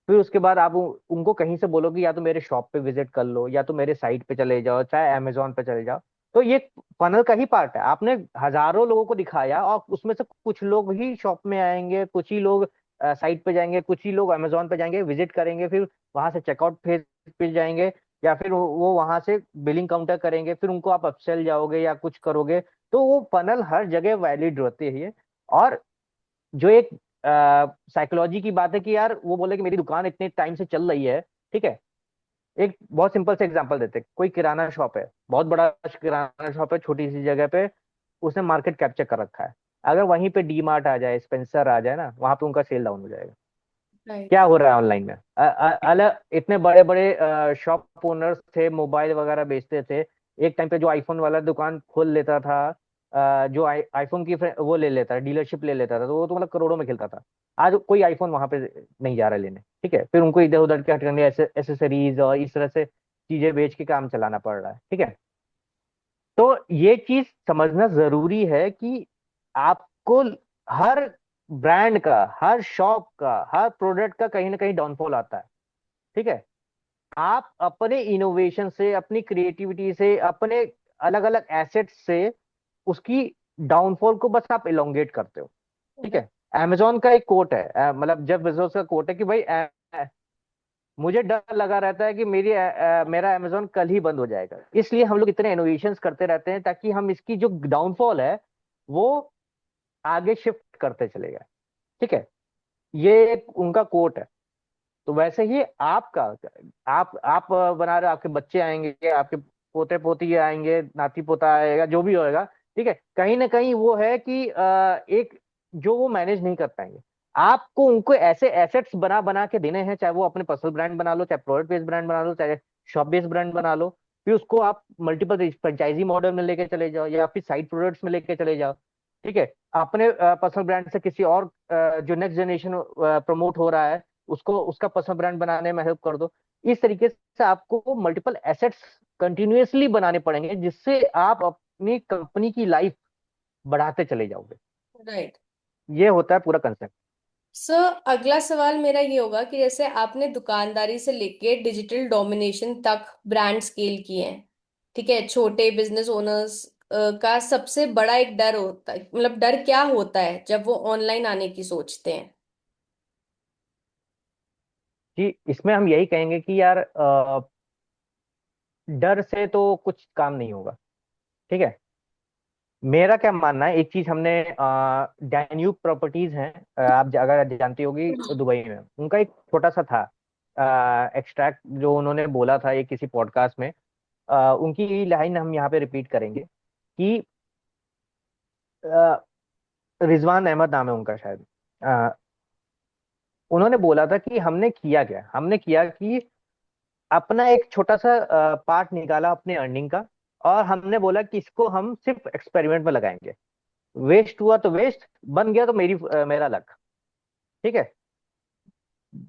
फिर उसके बाद आप उनको कहीं से बोलोगे या तो मेरे शॉप पे विजिट कर लो, या तो मेरे साइट पे चले जाओ, चाहे अमेजोन पे चले जाओ। तो ये फनल का ही पार्ट है। आपने हजारों लोगों को दिखाया, और उसमें से कुछ लोग ही शॉप में आएंगे, कुछ ही लोग साइट पे जाएंगे, कुछ ही लोग अमेजोन पे जाएंगे, विजिट करेंगे, फिर वहां से चेकआउट फेज पे जाएंगे, या फिर वो वहां से बिलिंग काउंटर करेंगे, फिर उनको आप अपसेल जाओगे या कुछ करोगे। तो वो फनल हर जगह वैलिड रहती है। और जो एक साइकोलॉजी की बात है कि यार वो बोले कि मेरी दुकान इतने टाइम से चल रही है, ठीक है। एक बहुत सिंपल से एग्जांपल देते हैं। कोई किराना शॉप है, बहुत बड़ा किराना शॉप है, छोटी सी जगह पे, उसने मार्केट कैप्चर कर रखा है। अगर वहीं पे डी मार्ट आ जाए, स्पेंसर आ जाए ना, वहां पे उनका सेल डाउन हो जाएगा। राइट। क्या हो रहा है ऑनलाइन में? अलग इतने बड़े बड़े शॉप ओनर्स थे, मोबाइल वगैरह बेचते थे। एक टाइम पे जो आईफोन वाला दुकान खोल लेता था, जो आईफोन की वो ले लेता डीलरशिप ले लेता था, तो वो तो मतलब करोड़ों में खेलता था। आज कोई आईफोन वहां पे नहीं जा रहा लेने, ठीक है। फिर उनको इधर उधर के हटकने एसेसरीज और इस तरह से चीजें बेच के काम चलाना पड़ रहा है, ठीक है। तो ये चीज समझना जरूरी है कि आपको हर ब्रांड का, हर शॉप का, हर प्रोडक्ट का कहीं ना कहीं डाउनफॉल आता है, ठीक है। आप अपने इनोवेशन से, अपनी क्रिएटिविटी से, अपने अलग अलग एसेट्स से उसकी डाउनफॉल को बस आप इलोंगेट करते हो, ठीक है। amazon का एक कोट है, मतलब जेफ बेजोस का कोट है कि भाई मुझे डर लगा रहता है कि मेरा अमेजोन कल ही बंद हो जाएगा, इसलिए हम लोग इतने इनोवेशंस करते रहते हैं ताकि हम इसकी जो डाउनफॉल है वो आगे शिफ्ट करते चले गए, ठीक है। ये एक उनका कोट है। तो वैसे ही आपका, आप बना रहे हो, आपके बच्चे आएंगे, आपके पोते पोती आएंगे, नाती पोता आएगा, जो भी होएगा, ठीक है। कहीं ना कहीं वो है कि एक जो वो मैनेज नहीं कर पाएंगे। आपको उनको ऐसे एसेट्स बना बना के देने हैं, चाहे वो अपने पर्सनल ब्रांड बना लो, चाहे प्रोडक्ट बेस्ड ब्रांड बना लो, चाहे शॉप बेस्ड ब्रांड बना लो। फिर उसको आप मल्टीपल फ्रेंचाइजी मॉडल में लेके चले जाओ, या फिर साइड प्रोडक्ट्स में लेके चले जाओ, ठीक है। अपने पर्सनल ब्रांड से किसी और जो नेक्स्ट जनरेशन प्रमोट हो रहा है, उसको उसका पर्सनल ब्रांड बनाने में हेल्प कर दो। इस तरीके से आपको मल्टीपल एसेट्स कंटिन्यूअसली बनाने पड़ेंगे, जिससे आप अपनी कंपनी की लाइफ बढ़ाते चले जाओगे। राइट। ये होता है पूरा कंसेप्ट। सर, अगला सवाल मेरा ये होगा कि जैसे आपने दुकानदारी से लेके डिजिटल डोमिनेशन तक ब्रांड स्केल किए हैं, ठीक है, छोटे बिजनेस ओनर्स का सबसे बड़ा एक डर होता है, मतलब डर क्या होता है जब वो ऑनलाइन आने की सोचते हैं? जी, इसमें हम यही कहेंगे कि यार डर से तो कुछ काम नहीं होगा, ठीक है। मेरा क्या मानना है, एक चीज हमने डैन्यूब प्रॉपर्टीज हैं, आप अगर जानती होगी, दुबई में उनका एक छोटा सा था एक्सट्रैक्ट जो उन्होंने बोला था ये किसी पॉडकास्ट में। उनकी लाइन हम यहाँ पे रिपीट करेंगे कि अ, रिजवान अहमद नाम है उनका शायद। अ, उन्होंने बोला था कि हमने किया क्या, हमने किया कि अपना एक छोटा सा पार्ट निकाला अपने अर्निंग का, और हमने बोला कि इसको हम सिर्फ एक्सपेरिमेंट में लगाएंगे। वेस्ट हुआ तो वेस्ट, बन गया तो मेरा लक, ठीक है।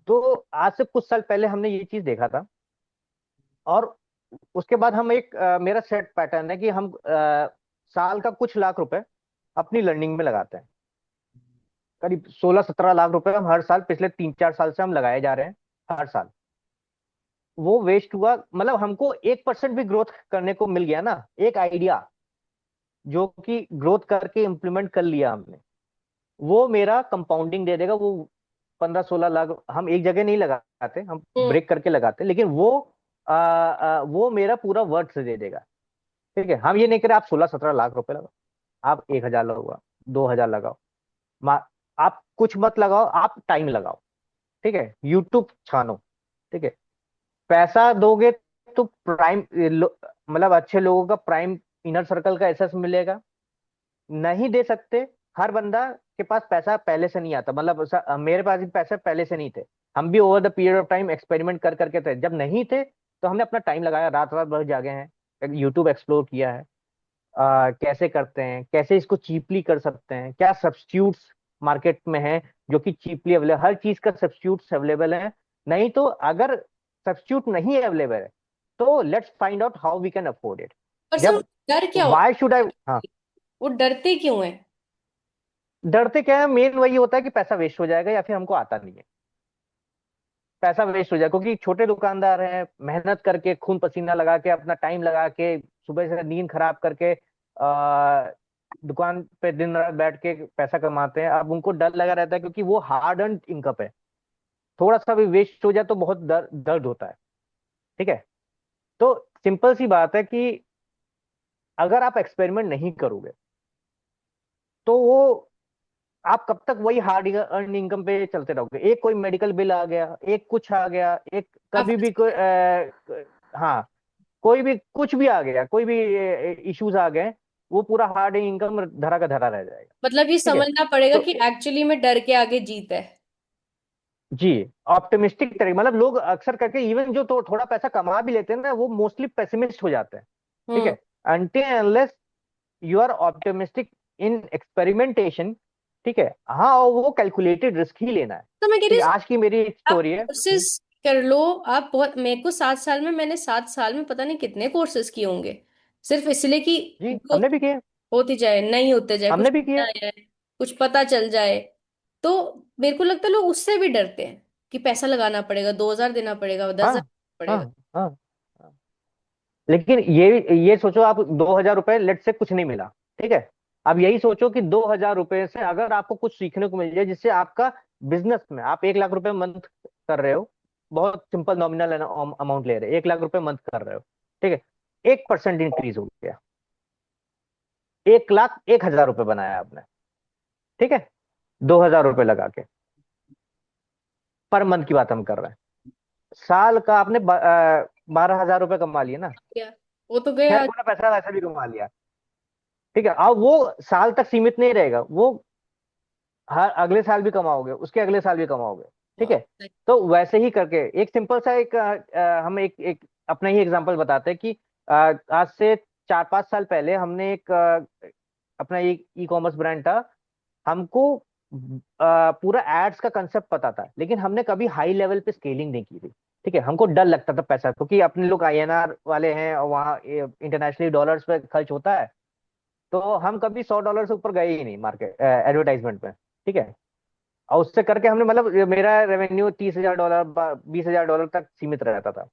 तो आज से कुछ साल पहले हमने ये चीज देखा था। और उसके बाद हम मेरा सेट पैटर्न है कि हम साल का कुछ लाख रुपए अपनी लर्निंग में लगाते हैं। करीब 16-17 लाख रुपए हम हर साल पिछले 3-4 साल से हम लगाए जा रहे हैं, हर साल। वो वेस्ट हुआ मतलब हमको 1% भी ग्रोथ करने को मिल गया ना, एक आइडिया जो कि ग्रोथ करके इम्प्लीमेंट कर लिया हमने, वो मेरा कंपाउंडिंग दे देगा। वो 15-16 लाख हम एक जगह नहीं लगाते, हम हम्म। ब्रेक करके लगाते, लेकिन वो मेरा पूरा वर्थ से दे देगा, ठीक है। हम ये नहीं करें आप 16-17 लाख रुपए लगाओ, आप 1,000 लगाओ, 2,000 लगाओ, मा- आप कुछ मत लगाओ, आप टाइम लगाओ, ठीक है। यूट्यूब छानो, ठीक है। पैसा दोगे तो प्राइम मतलब अच्छे लोगों का प्राइम इनर सर्कल का एसेस मिलेगा, नहीं दे सकते। हर बंदा के पास पैसा पहले से नहीं आता, मतलब मेरे पास भी पैसे पहले से नहीं थे। हम भी over the period of time experiment कर करके थे, जब नहीं थे तो हमने अपना टाइम लगाया, रात रात भर जागे हैं, यूट्यूब एक्सप्लोर किया है, कैसे करते हैं, कैसे इसको चीपली कर सकते हैं, क्या सब्स्टिट्यूट्स मार्केट में है जो कि चीपली अवेलेबल, हर चीज का सब्स्टिट्यूट्स अवेलेबल है। नहीं तो अगर सब्स्टिट्यूट नहीं अवेलेबल है तो let's find out how we can afford it. पर सर जब डर क्या वाई शुड आई, होता हाँ, है? वो डरते क्यों है? डरते क्या है, मेन वही होता है कि पैसा वेस्ट हो जाएगा या फिर हमको आता नहीं है, पैसा वेस्ट हो जाए, क्योंकि छोटे दुकानदार हैं, मेहनत करके खून पसीना लगा के अपना टाइम लगा के सुबह से नींद खराब करके दुकान पे दिन रात बैठ के पैसा कमाते हैं। अब उनको डर लगा रहता है क्योंकि वो हार्ड अर्न इनकम है, थोड़ा सा भी वेस्ट हो जाए तो बहुत दर्द होता है। ठीक है, तो सिंपल सी बात है कि अगर आप एक्सपेरिमेंट नहीं करोगे तो वो आप कब तक वही हार्ड अर्न इनकम पे चलते रहोगे। एक कोई मेडिकल बिल आ गया, एक कुछ आ गया, एक कभी भी कोई हाँ, कोई भी कुछ भी आ गया, कोई भी इश्यूज आ गए, वो पूरा हार्ड इनकम धरा का धरा रह जाएगा। मतलब ये ठीक है, समझना पड़ेगा तो कि एक्चुअली में डर के आगे जीत है। जी, ऑप्टिमिस्टिक तरीके, मतलब लोग अक्सर करके इवन जो तो थोड़ा पैसा कमा भी लेते हैं ना, वो मोस्टली पेसिमिस्ट हो जाते हैं। ठीक हम्म। है, until unless you are optimistic in experimentation. ठीक है, हाँ, और वो कैलकुलेटेड रिस्क ही लेना है। तो मैं कह रही ठीक हूँ, है, आज की मेरी एक आप स्टोरी है। कोर्सेज कर लो। आप बहुत, मेरे को 7 साल में, मैंने 7 साल में पता नहीं कितने कोर्सेज किए होंगे, सिर्फ इसलिए कि जी, हमने ग्रोथ भी किए, होती जाए, नहीं होते जाए, कुछ हमने भी नया किए। आया है, कुछ पता चल जाए। तो मेरे को लगता है लोग उससे भी डरते हैं कि पैसा लगाना पड़ेगा, 2,000 देना पड़ेगा, 10,000 हाँ, देना हाँ, पड़ेगा। हाँ, हाँ। लेकिन ये सोचो, आप 2,000 रुपए लेट से कुछ नहीं मिला। ठीक है, अब यही सोचो कि 2,000 रुपए से अगर आपको कुछ सीखने को मिल जाए, जिससे आपका बिजनेस में आप 1 लाख रुपए मंथ कर रहे हो, बहुत सिंपल नॉमिनल अमाउंट ले रहे हो, 1 लाख रुपए मंथ कर रहे हो। ठीक है, 1% इंक्रीज हो गया, 1,01,000 रुपए बनाया आपने। ठीक है, 2,000 रुपए लगा के, पर मंथ की बात हम कर रहे हैं, साल का आपने 12,000 रुपए कमा लिए ना। क्या, वो तो गया। खैर, पूरा पैसा वैसे भी कमा लिया। ठीक है, अब वो साल तक सीमित नहीं रहेगा, वो हर अगले साल भी कमाओगे, उसके अगले साल भी कमाओगे। ठीक है, तो वैसे ही करके एक सिंपल सा एक हम एक अपना ही एग्जांपल बताते हैं कि आज से 4-5 साल पहले हमने एक अपना एक ई कॉमर्स ब्रांड था। हमको पूरा एड्स का कंसेप्ट पता था, लेकिन हमने कभी हाई लेवल पे स्केलिंग नहीं की थी। ठीक है, हमको डर लगता था पैसा, क्योंकि अपने लोग आईएनआर वाले हैं और वहाँ इंटरनेशनली डॉलर्स पे खर्च होता है, तो हम कभी $100 से ऊपर गए ही नहीं मार्केट एडवर्टाइजमेंट में। ठीक है, और उससे करके हमने, मतलब मेरा रेवेन्यू $30,000 $20,000 तक सीमित रहता था।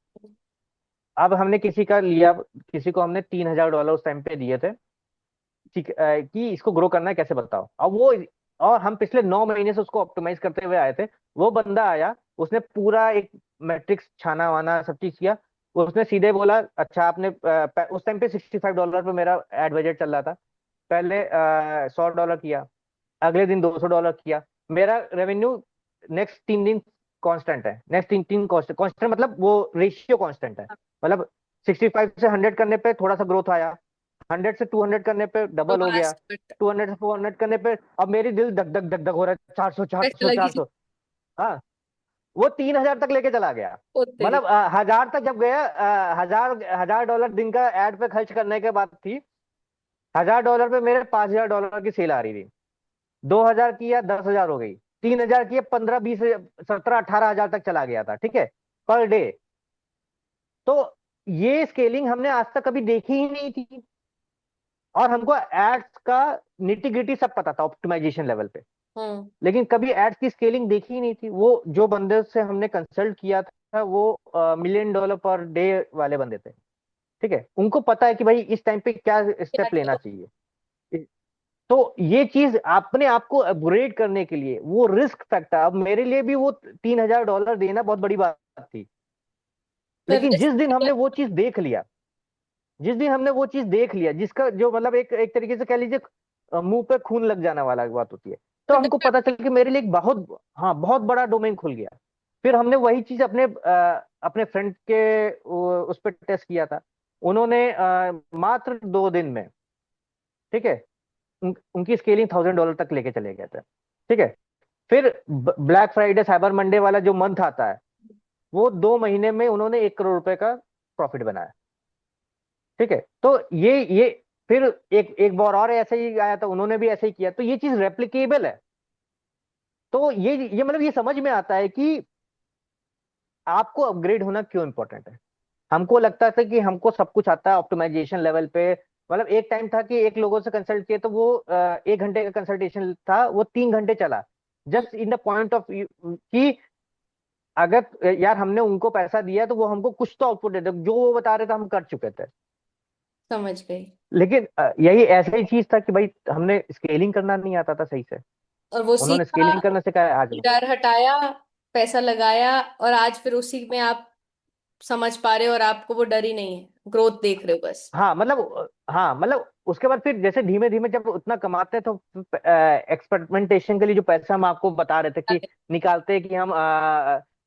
अब हमने किसी का लिया, किसी को हमने $3,000 उस टाइम पे दिए थे। ठीक कि इसको ग्रो करना है, कैसे बताओ। अब वो, और हम पिछले 9 महीने से उसको ऑप्टिमाइज करते हुए आए थे। वो बंदा आया, उसने पूरा एक मैट्रिक्स छाना वाना सब चीज किया। उसने सीधे बोला, अच्छा आपने उस टाइम पे $65 पे मेरा एड बजट चल रहा था। पहले $100 किया, अगले दिन $200 किया। मेरा रेवेन्यू नेक्स्ट 3 दिन कांस्टेंट है, नेक्स्ट 3 दिन कांस्टेंट, मतलब वो रेशियो कांस्टेंट है। मतलब 65 से 100 करने पे थोड़ा सा ग्रोथ आया, 100 से 200 करने पे तो डबल हो गया, बस 200 से 400 करने पे अब मेरी दिल धक धक धक धक हो रहा है, 400 चार टेस्ट सौ चार लगी। सौ हाँ, वो 3,000 तक लेके चला गया। ओ तेरी। मतलब 1,000 तक जब गया, 1,000 डॉलर दिन का एड पे खर्च करने के बाद थी, $1,000 पे मेरे $5,000 की सेल आ रही थी। 2,000 किया, 10,000 हो गई, 3,000 किए, 15 20 17 18 हजार तक चला गया था। ठीक है, पर डे। तो ये स्केलिंग हमने आज तक कभी देखी ही नहीं थी, और हमको एड्स का निटी ग्रिटी सब पता था ऑप्टिमाइजेशन लेवल पे, हम्म। लेकिन कभी एड्स की स्केलिंग देखी ही नहीं थी। वो जो बंदे से हमने कंसल्ट किया था, वो $1 million पर डे वाले बंदे थे। ठीक है, उनको पता है कि भाई इस टाइम पे क्या क्या स्टेप लेना तो। चाहिए। तो ये चीज अपने आप को अपग्रेड करने के लिए वो रिस्क फैक्टर, अब मेरे लिए भी वो $3,000 देना बहुत बड़ी बात थी। मैं लेकिन रिस्क जिस दिन लिया। हमने वो चीज देख लिया, जिस दिन हमने वो चीज देख लिया, जिसका जो मतलब एक एक तरीके से कह लीजिए मुंह पे खून लग जाने वाला बात होती है, तो मैं हमको डर। पता चला कि मेरे लिए एक बहुत, हाँ, बहुत बड़ा डोमेन खुल गया। फिर हमने वही चीज अपने अपने फ्रेंड के उस पर टेस्ट किया था। उन्होंने मात्र 2 दिन में, ठीक है, उनकी स्केलिंग $1,000 तक लेके चले गए थे। ठीक है। फिर ब्लैक फ्राइडे साइबर मंडे वाला जो मंथ आता है, वो 2 महीने में उन्होंने 1 करोड़ रुपए का प्रॉफिट बनाया। ठीक है। तो ये फिर एक एक बार और ऐसे ही आया था, उन्होंने भी ऐसे ही किया, तो ये चीज रेप्लिकेबल है। तो ये मतलब ये समझ में आता है कि आपको अपग्रेड होना क्यों इंपॉर्टेंट है। हमको लगता था कि हमको सब कुछ आता है ऑप्टिमाइजेशन लेवल पे। मतलब एक टाइम था कि एक लोगों से कंसल्ट किए तो वो 1 घंटे का कंसल्टेशन था, वो 3 घंटे चला। Hmm, just in the point of कि अगर यार हमने उनको पैसा दिया तो वो हमको कुछ तो आउटपुट दे दे, जो वो बता रहे थे हम कर चुके थे। समझ गई। लेकिन यही ऐसा ही चीज था कि भाई हमने स्केलिंग करना नहीं आता था सही से। और वो उन्होंने सीखा, स्केलिंग करना सिखाया आज। डर हटाया, पैसा लगाया, और आज फिर उसी में आप समझ पा रहे हो और आपको वो डर ही नहीं है, ग्रोथ देख रहे हो बस। हाँ मतलब उसके बाद फिर जैसे धीमे धीमे जब उतना कमाते तो एक्सपेरिमेंटेशन के लिए जो पैसा हम आपको बता रहे थे कि निकालते हैं कि हम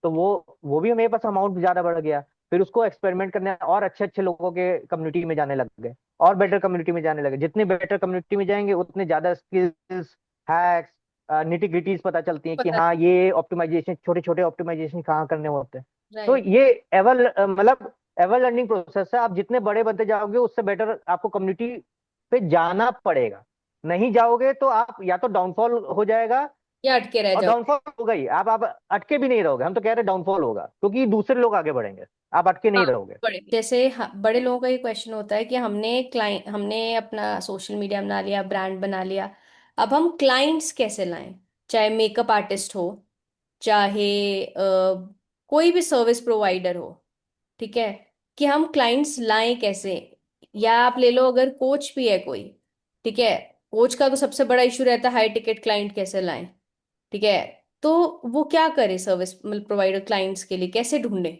तो वो भी मेरे पास अमाउंट ज्यादा बढ़ गया। फिर उसको एक्सपेरिमेंट करने और अच्छे अच्छे लोगों के कम्युनिटी में जाने लग गए, और बेटर कम्युनिटी में जाने लगे। जितने बेटर कम्युनिटी में जाएंगे उतने ज्यादा स्किल्स, हैक्स, निटी ग्रिटीज पता चलती हैं कि पता। हाँ ये ऑप्टिमाइजेशन, छोटे छोटे ऑप्टिमाइजेशन कहाँ करने होते हैं। तो राइट। ये एवर मतलब एवर लर्निंग प्रोसेस है। आप जितने बड़े बनते जाओगे उससे बेटर आपको कम्युनिटी पे जाना पड़ेगा। नहीं जाओगे तो आप या तो डाउनफॉल हो जाएगा, या अटके रह और जाओ। डाउनफॉल होगा ही। आप अटके भी नहीं रहोगे, हम तो कह रहे हैं डाउनफॉल होगा क्योंकि दूसरे लोग आगे बढ़ेंगे, आप अटके हाँ, नहीं रहोगे। बड़े जैसे बड़े लोगों का ये क्वेश्चन होता है कि हमने अपना सोशल मीडिया बना लिया, ब्रांड बना लिया, अब हम क्लाइंट्स कैसे लाएं? चाहे मेकअप आर्टिस्ट हो, चाहे कोई भी सर्विस प्रोवाइडर हो, ठीक है, कि हम क्लाइंट्स लाएं कैसे? या आप ले लो, अगर कोच भी है कोई, ठीक है, कोच का तो सबसे बड़ा इशू रहता है हाई टिकट क्लाइंट कैसे लाएं, ठीक है, तो वो क्या करे सर्विस मतलब प्रोवाइडर क्लाइंट्स के लिए कैसे ढूंढे?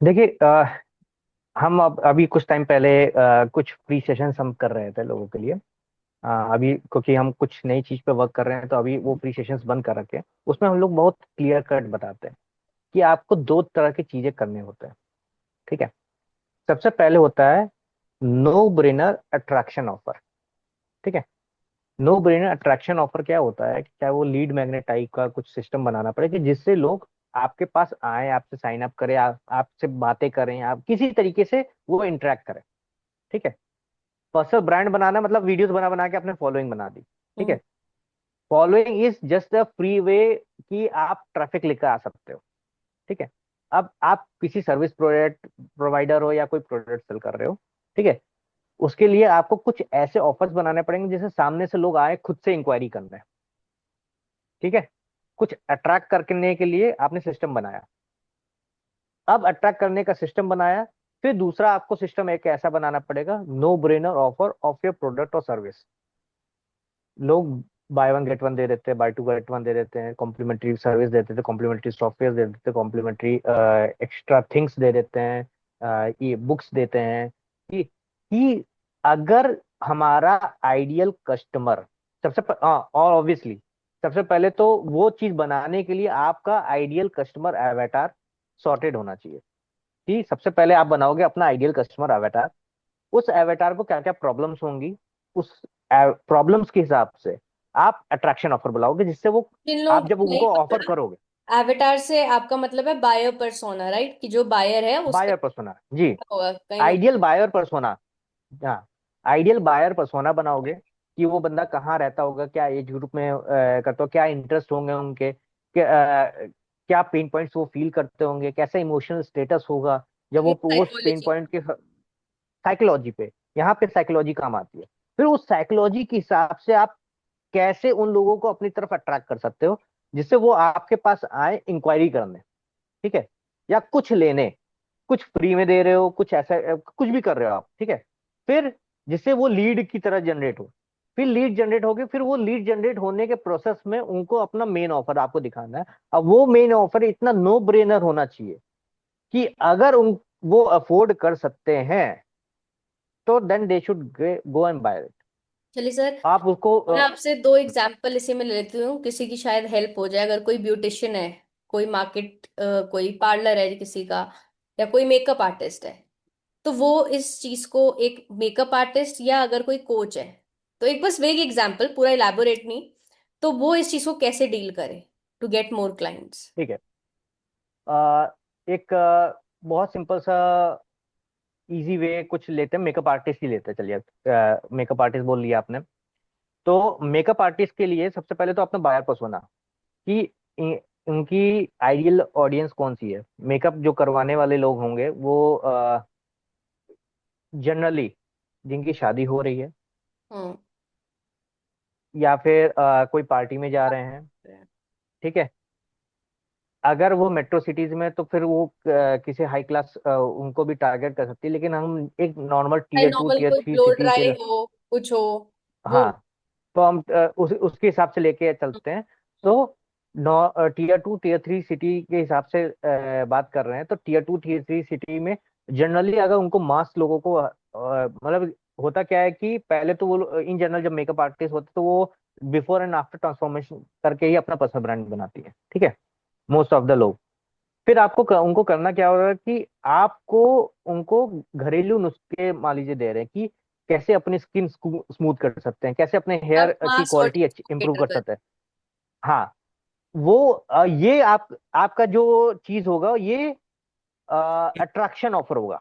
देखिए हम अब अभी कुछ टाइम पहले कुछ फ्री सेशंस हम कर रहे थे लोगों के लिए। अभी क्योंकि हम कुछ नई चीज पे वर्क कर रहे हैं तो अभी वो फ्री सेशंस बंद कर रखे हैं। उसमें हम लोग बहुत क्लियर कट बताते हैं कि आपको 2 तरह की चीजें करने होते हैं। ठीक है। सबसे पहले होता है नो ब्रेनर अट्रैक्शन ऑफर। ठीक है। नो ब्रेनर अट्रैक्शन ऑफर क्या होता है कि चाहे वो लीड मैग्नेट टाइप का कुछ सिस्टम बनाना पड़े कि जिससे लोग आपके पास आए, आपसे साइन अप करें, आपसे बातें करें, आप किसी तरीके से वो इंटरेक्ट करें। ठीक है। पर्सनल ब्रांड बनाना मतलब वीडियोस बना बना के अपने फॉलोइंग बना दी। ठीक है। Hmm. Following is just a free way कि आप ट्रैफिक लेकर आ सकते हो। ठीक है। अब आप किसी सर्विस प्रोडक्ट प्रोवाइडर हो या कोई प्रोडक्ट सेल कर रहे हो, ठीक है, उसके लिए आपको कुछ ऐसे ऑफर्स बनाने पड़ेंगे जिससे सामने से लोग आए खुद से इंक्वायरी करने। ठीक है। कुछ अट्रैक्ट करने के लिए आपने सिस्टम बनाया। अब अट्रैक्ट करने का सिस्टम बनाया, फिर दूसरा आपको सिस्टम एक ऐसा बनाना पड़ेगा, no brainer offer of your product और सर्विस। लोग बाय वन गेट वन दे देते हैं, बाय टू गेट वन दे देते हैं, कॉम्प्लीमेंट्री सर्विस दे देते हैं, कॉम्प्लीमेंट्री सॉफ्टवेयर दे देते हैं, कॉम्प्लीमेंट्री एक्स्ट्रा थिंग्स दे देते हैं, ये बुक्स देते हैं कि अगर हमारा आइडियल कस्टमर और ऑब्वियसली सबसे पहले तो वो चीज बनाने के लिए आपका आइडियल कस्टमर एवेटार सॉर्टेड होना चाहिए। कि सबसे पहले आप बनाओगे अपना आइडियल कस्टमर एवेटार, उस एवेटार को क्या क्या प्रॉब्लम्स होंगी, उस प्रॉब्लम्स के हिसाब से आप अट्रैक्शन ऑफर बुलाओगे जिससे वो, जिन लोगों आप जब को नहीं उनको ऑफर पता, करोगे। एवेटार से आपका मतलब है बायर पर्सोना, राइट? कि जो बायर है उसका बायर पर्सोना जी, होगा कहीं ना। Ideal buyer persona. हाँ, आइडियल बायर पर्सोना बनाओगे कि वो बंदा कहाँ रहता होगा, क्या एज ग्रुप में करता हो, क्या इंटरेस्ट होंगे उनके, क्या पेन पॉइंट्स वो फील करते होंगे, कैसा इमोशनल स्टेटस होगा जब वो उस पेन साइकोलॉजी। पॉइंट के साइकोलॉजी पे, यहाँ पे साइकोलॉजी काम आती है। फिर उस साइकोलॉजी के हिसाब से आप कैसे उन लोगों को अपनी तरफ अट्रैक्ट कर सकते हो जिससे वो आपके पास आए इंक्वायरी करने। ठीक है। या कुछ लेने, कुछ फ्री में दे रहे हो, कुछ ऐसा कुछ भी कर रहे हो आप। ठीक है। फिर जिससे वो लीड की तरह जनरेट हो, फिर लीड जनरेट होगी, फिर वो लीड जनरेट होने के प्रोसेस में उनको अपना मेन ऑफर आपको दिखाना है। अब वो मेन ऑफर इतना नो ब्रेनर होना चाहिए कि अगर उन वो अफोर्ड कर सकते हैं तो then they should go and buy it. चलिए सर, आप उसको मैं आपसे दो एग्जाम्पल इसी में ले लेती हूँ, किसी की शायद हेल्प हो जाए। अगर कोई ब्यूटिशियन है, कोई मार्केट कोई पार्लर है किसी का, या कोई मेकअप आर्टिस्ट है, तो वो इस चीज को, एक मेकअप आर्टिस्ट या अगर कोई कोच है, तो एक बस वेग एग्जांपल, पूरा इलेबोरेट नहीं, तो वो इस चीज को कैसे डील करे टू गेट मोर क्लाइंट्स? ठीक है। एक बहुत सिंपल सा इजी वे कुछ लेते हैं, मेकअप आर्टिस्ट ही लेते हैं, चलिए। मेकअप आर्टिस्ट बोल लिया आपने। तो मेकअप आर्टिस्ट के लिए सबसे पहले तो अपना बायर पर्सोना, कि उनकी आइडियल ऑडियंस कौन सी है। मेकअप जो करवाने वाले लोग होंगे वो जनरली जिनकी शादी हो रही है, हम्म। या फिर कोई पार्टी में जा रहे हैं, ठीक है। अगर वो मेट्रो सिटीज में तो फिर वो किसी हाई क्लास उनको भी टारगेट कर सकती है, लेकिन हम एक normal tier two normal tier कोई थ्री ब्लो सिटी के, ड्राई हो, कुछ हो, वो। हाँ, तो हम उसके हिसाब से लेके चलते हैं। तो नौ tier two tier three city के हिसाब से बात कर रहे हैं, तो tier two tier three city में जनरली अगर उनको मास लोगों को मतलब होता क्या है कि पहले तो वो इन जनरल जब मेकअप आर्टिस्ट होते तो वो बिफोर एंड आफ्टर ट्रांसफॉर्मेशन करके ही अपना पर्सनल ब्रांड बनाती है, ठीक है, मोस्ट ऑफ द लोग। फिर आपको उनको करना क्या होगा कि आपको उनको घरेलू नुस्खे मान लीजिए दे रहे हैं कि कैसे अपनी स्किन स्मूथ कर सकते हैं, कैसे अपने हेयर की मास क्वालिटी अच्छी ऑडियंस इंप्रूव कैटर कर कर। सकते हैं। हाँ, वो ये आपका जो चीज होगा ये अट्रैक्शन ऑफर होगा,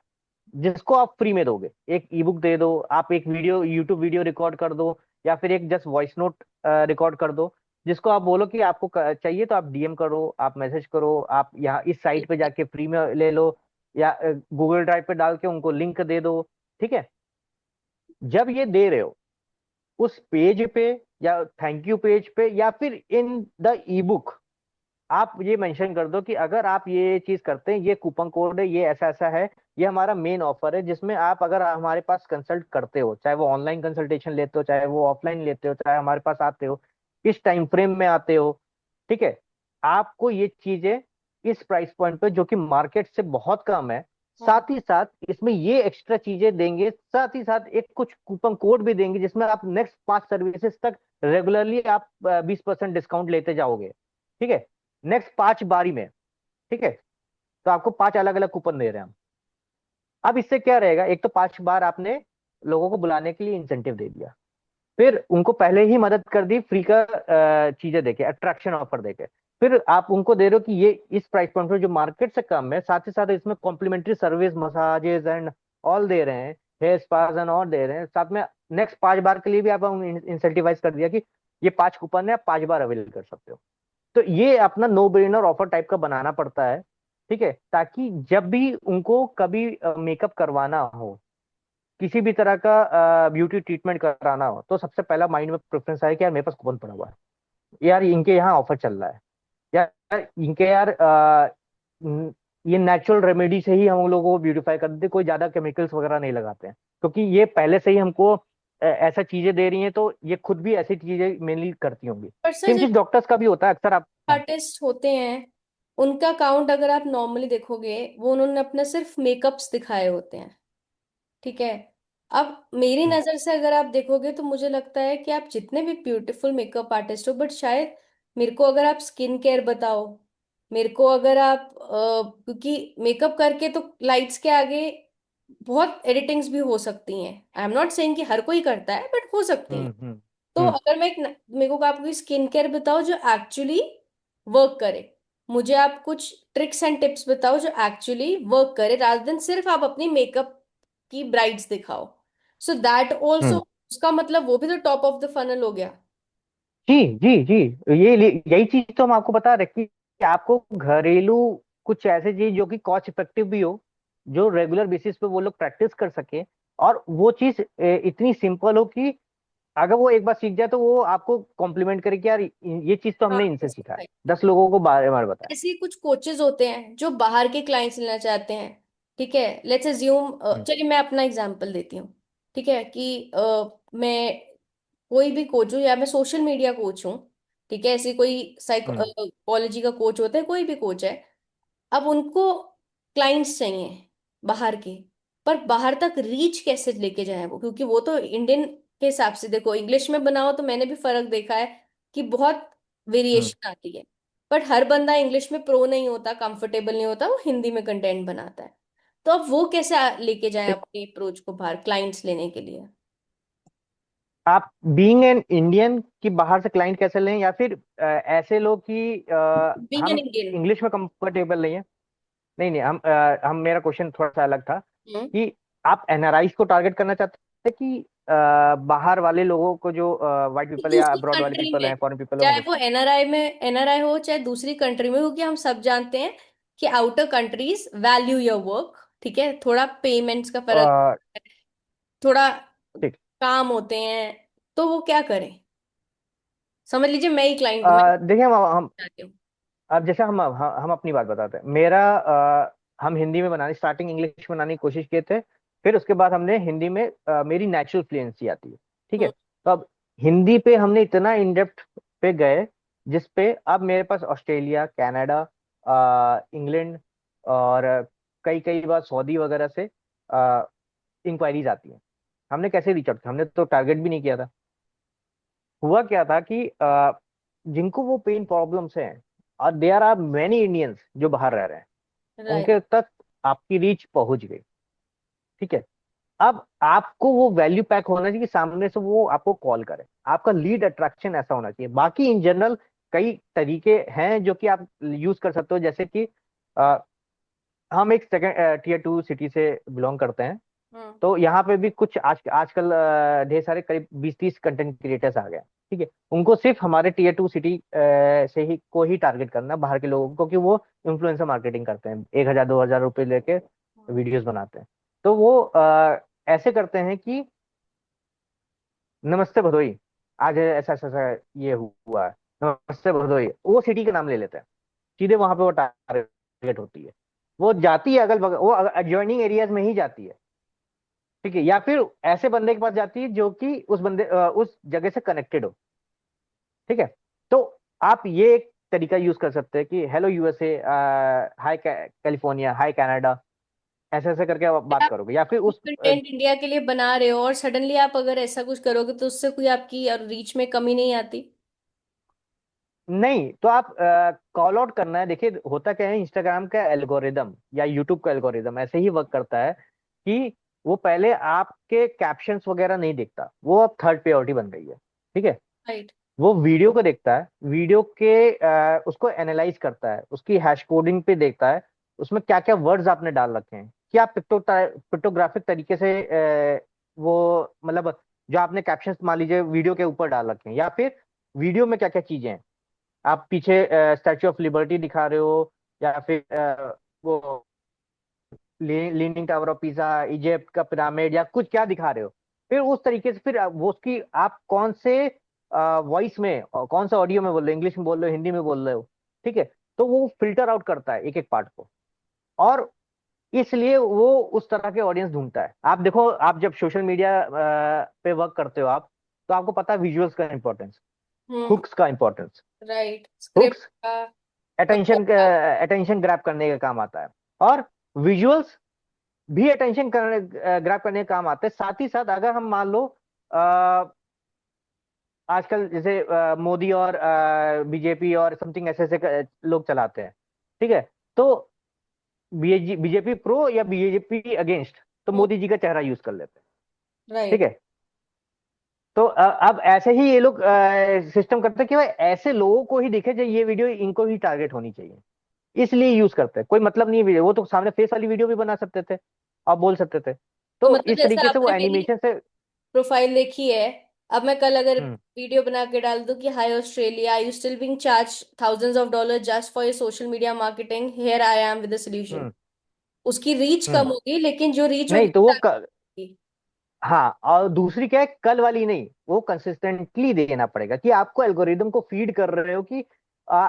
जिसको आप फ्री में दोगे। एक ई बुक दे दो, आप एक वीडियो यूट्यूब वीडियो रिकॉर्ड कर दो, या फिर एक जस्ट वॉइस नोट रिकॉर्ड कर दो, जिसको आप बोलो कि आपको चाहिए तो आप डीएम करो, आप मैसेज करो, आप यहाँ इस साइट पे जाके फ्री में ले लो, या गूगल ड्राइव पे डाल के उनको लिंक दे दो, ठीक है। जब ये दे रहे हो उस पेज पे, या थैंक यू पेज पे, या फिर इन द ई बुक, आप ये मेंशन कर दो कि अगर आप ये चीज करते हैं, ये कूपन कोड है, ये ऐसा ऐसा है, ये हमारा मेन ऑफर है, जिसमें आप अगर हमारे पास कंसल्ट करते हो, चाहे वो ऑनलाइन कंसल्टेशन लेते हो, चाहे वो ऑफलाइन लेते हो, चाहे हमारे पास आते हो, इस टाइम फ्रेम में आते हो, ठीक है, आपको ये चीजें इस प्राइस पॉइंट पे जो कि मार्केट से बहुत कम है, हाँ। साथ ही साथ इसमें ये एक्स्ट्रा चीजें देंगे, साथ ही साथ एक कुछ कूपन कोड भी देंगे, जिसमें आप नेक्स्ट 5 सर्विसेज तक रेगुलरली आप 20% डिस्काउंट लेते जाओगे, ठीक है, नेक्स्ट 5 बारी में, ठीक है। तो आपको 5 अलग अलग कूपन दे रहे हैं हम। अब इससे क्या रहेगा, एक तो 5 बार आपने लोगों को बुलाने के लिए इंसेंटिव दे दिया, फिर उनको पहले ही मदद कर दी फ्री का चीजें देके, अट्रैक्शन ऑफर देके, फिर आप उनको दे रहे हो कि ये इस प्राइस पॉइंट पर जो मार्केट से कम है, साथ ही साथ इसमें complimentary service, massages and all दे रहे हैं, हेयर स्पाज एंड और दे रहे हैं साथ में। नेक्स्ट 5 बार के लिए भी आप इंसेंटिवाइज कर दिया कि ये 5 कूपन है, आप 5 बार अवेल कर सकते हो। तो ये अपना नो ब्रेनर ऑफर टाइप का बनाना पड़ता है, ठीक है, ताकि जब भी उनको कभी मेकअप करवाना हो, किसी भी तरह का ब्यूटी ट्रीटमेंट कराना हो, तो सबसे पहला माइंड में प्रेफरेंस आए कि यार मेरे पास कूपन पड़ा हुआ है, यार इनके यहाँ ऑफर चल रहा है, यार इनके यार ये नेचुरल रेमेडी से ही हम लोगों को ब्यूटीफाई कर देते, कोई ज्यादा केमिकल्स वगैरह नहीं लगाते हैं, क्योंकि ये पहले से ही हमको ऐसा चीजें दे रही हैं, तो ये खुद भी ऐसी चीजें मेनली करती होंगी। पर सर, सेम जो चीज डॉक्टर्स का भी होता है अक्सर आप। हाँ। आर्टिस्ट होते हैं, उनका अकाउंट अगर आप नॉर्मली देखोगे, वो उन्होंने अपना सिर्फ मेकअप्स दिखाए होते हैं, ठीक है। अब मेरी हम्म। नजर से अगर आप देखोगे तो मुझे लगता है कि आप जितने भी ब्यूटीफुल मेकअप आर्टिस्ट हो, बट शायद मेरे को अगर आप स्किन केयर बताओ, मेरे को अगर आप क्योंकि मेकअप करके तो लाइट्स के आगे बहुत एडिटिंग्स भी हो सकती हैं, आई एम नॉट सेइंग कि हर कोई करता है, बट हो सकती हैं। हम्म। हम्म। तो हम्म। अगर मैं मेरे को आप कोई स्किन केयर बताओ जो एक्चुअली वर्क करे, मुझे आप कुछ ट्रिक्स एंड टिप्स बताओ जो एक्चुअली वर्क करे, रादर देन सिर्फ आप अपनी मेकअप की ब्राइड्स दिखाओ। सो दैट ऑल्सो, हम्म। उसका मतलब वो भी तो टॉप ऑफ द फनल हो गया। जी जी जी, यही चीज तो हम आपको बता रहे कि आपको घरेलू कुछ ऐसे चीज जो कि कॉस्ट इफेक्टिव भी हो, जो रेगुलर बेसिस पे वो लोग प्रैक्टिस कर सके, और वो चीज इतनी सिंपल हो कि अगर वो एक बार सीख जाए तो वो आपको कॉम्प्लीमेंट करे कि यार ये चीज तो हाँ, हमने इनसे सीखा है, ऐसे 10 लोगों को बार बार बताया। ऐसे ही कुछ कोचेज होते हैं जो बाहर के क्लाइंट्स लेना चाहते हैं, ठीक है। लेट्स अज्यूम, हम्म। चलिए मैं अपना एग्जांपल देती हूँ, ठीक है, कि मैं कोई भी कोच हूँ या मैं सोशल मीडिया कोच हूँ, ठीक है, ऐसे कोई हम्म। साइकोलॉजी का कोच होता है, कोई भी कोच है। अब उनको क्लाइंट्स चाहिए बाहर के, पर बाहर तक रीच कैसे लेके जाए वो, क्योंकि वो तो इंडियन के हिसाब से देखो, इंग्लिश में बनाओ तो मैंने भी फर्क देखा है कि बहुत हम्म। वेरिएशन आती है। बट हर बंदा इंग्लिश में प्रो नहीं होता, कंफर्टेबल नहीं होता, वो हिंदी में कंटेंट बनाता है। तो अब वो कैसे लेके जाएं एक अपनी अप्रोच को बाहर क्लाइंट्स लेने के लिए? आप बीइंग एन इंडियन की बाहर से क्लाइंट कैसे लें, या फिर ऐसे लोग कि बीइंग एन हम इंडियन। इंग्लिश में कंफर्टेबल नहीं है। नहीं नहीं, हम मेरा क्वेश्चन थोड़ा सा अलग था हम्म। कि आप एनआरआईज को टारगेट करना चाहते हैं कि बाहर वाले लोगों को, जो वाइट पीपल या दूसरी अब्रॉड वाले कंट्री पीपल में, हैं, फॉरेन पीपल है चाहे उनको। वो एनआरआई में एनआरआई हो, चाहे दूसरी कंट्री में हो, क्योंकि हम सब जानते हैं कि outer countries value your work. ठीक है, थोड़ा पेमेंट्स का फर्क अ, है, थोड़ा ठीक। काम होते हैं। तो वो क्या करें? समझ लीजिए मैं ही क्लाइंट, मैं देखिए हम चाहती हूँ। अब जैसे हम अपनी बात बताते हैं। हम हिंदी में बनाने, स्टार्टिंग इंग्लिश में बनाने की कोशिश किए थे। फिर उसके बाद हमने हिंदी में, मेरी नेचुरल फ्लुएंसी आती है, ठीक है। हम्म। तो अब हिंदी पे हमने इतना इन डेप्थ पे गए, जिस पे अब मेरे पास ऑस्ट्रेलिया, कनाडा, इंग्लैंड और कई कई बार सऊदी वगैरह से इंक्वायरीज आती हैं। हमने कैसे रीच आउट किया? हमने तो टारगेट भी नहीं किया था। हुआ क्या था कि जिनको वो पेन प्रॉब्लम्स हैं, और देयर आर मेनी इंडियंस जो बाहर रह रहे हैं, राइट। उनके तक आपकी रीच पहुंच गई, ठीक है। अब आपको वो वैल्यू पैक होना चाहिए कि सामने से वो आपको कॉल करे। आपका लीड अट्रैक्शन ऐसा होना चाहिए। बाकी इन जनरल कई तरीके हैं जो कि आप यूज कर सकते हो, जैसे कि अ, हम एक सेकंड टीयर 2 सिटी से बिलोंग करते हैं। हम्म। तो यहाँ पे भी कुछ आजकल ढेर सारे करीब 20-30 कंटेंट क्रिएटर्स आ गए हैं, ठीक है। उनको सिर्फ हमारे टीयर 2 सिटी से ही को ही टारगेट करना है, बाहर के लोगों को, क्योंकि वो इन्फ्लुएंसर मार्केटिंग करते हैं, 1,000 2,000 रुपये लेके वीडियोस बनाते हैं। तो वो ऐसे करते हैं कि नमस्ते भदोई, आज ऐसा ऐसा ऐसा ये हुआ है, नमस्ते भदोई, वो सिटी का नाम ले लेते हैं। सीधे वहां पे वो टारगेट होती है। वो जाती है अगल बगल, वो एडजॉइनिंग एरियाज में ही जाती है, ठीक है। या फिर ऐसे बंदे के पास जाती है जो कि उस जगह से कनेक्टेड हो, ठीक है। तो आप ये एक तरीका यूज कर सकते हैं कि हेलो यूएसए, हाय कैलिफोर्निया, हाय कनाडा, ऐसे ऐसे करके आप बात आप करोगे। या फिर उस कंटेंट इंडिया के लिए बना रहे हो और सडनली आप अगर ऐसा कुछ करोगे तो उससे कोई आपकी रीच में कमी नहीं आती? नहीं, तो आप कॉल आउट करना है। देखिए होता क्या है, इंस्टाग्राम का एल्गोरिदम या यूट्यूब का एल्गोरिदम ऐसे ही वर्क करता है कि वो पहले आपके कैप्शंस वगैरह नहीं देखता, वो अब थर्ड प्रायोरिटी बन गई है, ठीक है। राइट। वो वीडियो को देखता है, वीडियो के उसको एनालाइज करता है, उसकी हैश कोडिंग पे देखता है, उसमें क्या क्या वर्ड्स आपने डाल रखे हैं, क्या पिक्टोग्राफिक तरीके से वो मतलब जो आपने कैप्शंस मान लीजिए वीडियो के ऊपर डाल रखे हैं, या फिर वीडियो में क्या क्या चीजें हैं। आप पीछे स्टैच्यू ऑफ लिबर्टी दिखा रहे हो, या फिर वो leaning tower of Pisa, Egypt का पिरामिड, या कुछ क्या दिखा रहे हो। फिर उस तरीके से फिर वो उसकी आप कौन से वॉइस में और कौन सा ऑडियो में बोल रहे हो, इंग्लिश में बोल रहे हो, हिंदी में बोल रहे हो, ठीक है। तो वो फिल्टर आउट करता है एक एक पार्ट को, और इसलिए वो उस तरह के ऑडियंस ढूंढता है। आप देखो, आप जब सोशल मीडिया पे वर्क करते हो आप, तो आपको पता है विजुअल्स का इंपॉर्टेंस, हम्म। हुक्स का इंपॉर्टेंस। राइट, स्क्रिप्ट हुक्स का अटेंशन मतलब। अटेंशन ग्रैब करने का काम आता है, और विजुअल्स भी अटेंशन करने ग्रैब करने का काम आते हैं। साथ ही साथ अगर हम मान लो आजकल जैसे मोदी और बीजेपी और समथिंग ऐसे ऐसे लोग चलाते हैं, ठीक है। तो बीजेपी प्रो या बीजेपी अगेंस्ट, तो मोदी जी का चेहरा यूज कर लेते हैं, ठीक राइट। है। तो अब ऐसे ही ये लोग सिस्टम करते हैं कि भाई ऐसे लोगों को ही दिखे जो ये वीडियो इनको ही टारगेट होनी चाहिए, इसलिए यूज करते हैं। कोई मतलब नहीं है वीडियो, वो तो सामने फेस वाली वीडियो भी बना सकते थे, आप बोल सकते थे। तो तो मतलब इस जैसे तरीके से वो आपने मेरी एनिमेशन से। प्रोफाइल देखी है, अब मैं कल अगर हम्म। वीडियो बना के डाल दूं कि hi Australia, you still being charge thousands of dollar just for your social media marketing, here I am with the solution. Hmm. उसकी रीच कम हम्म। होगी, लेकिन जो रीच नहीं होगी तो वो वो target होगी। हाँ, और दूसरी क्या है, कल वाली नहीं, वो कंसिस्टेंटली देना पड़ेगा कि आपको एल्गोरिदम को फीड कर रहे हो कि आ,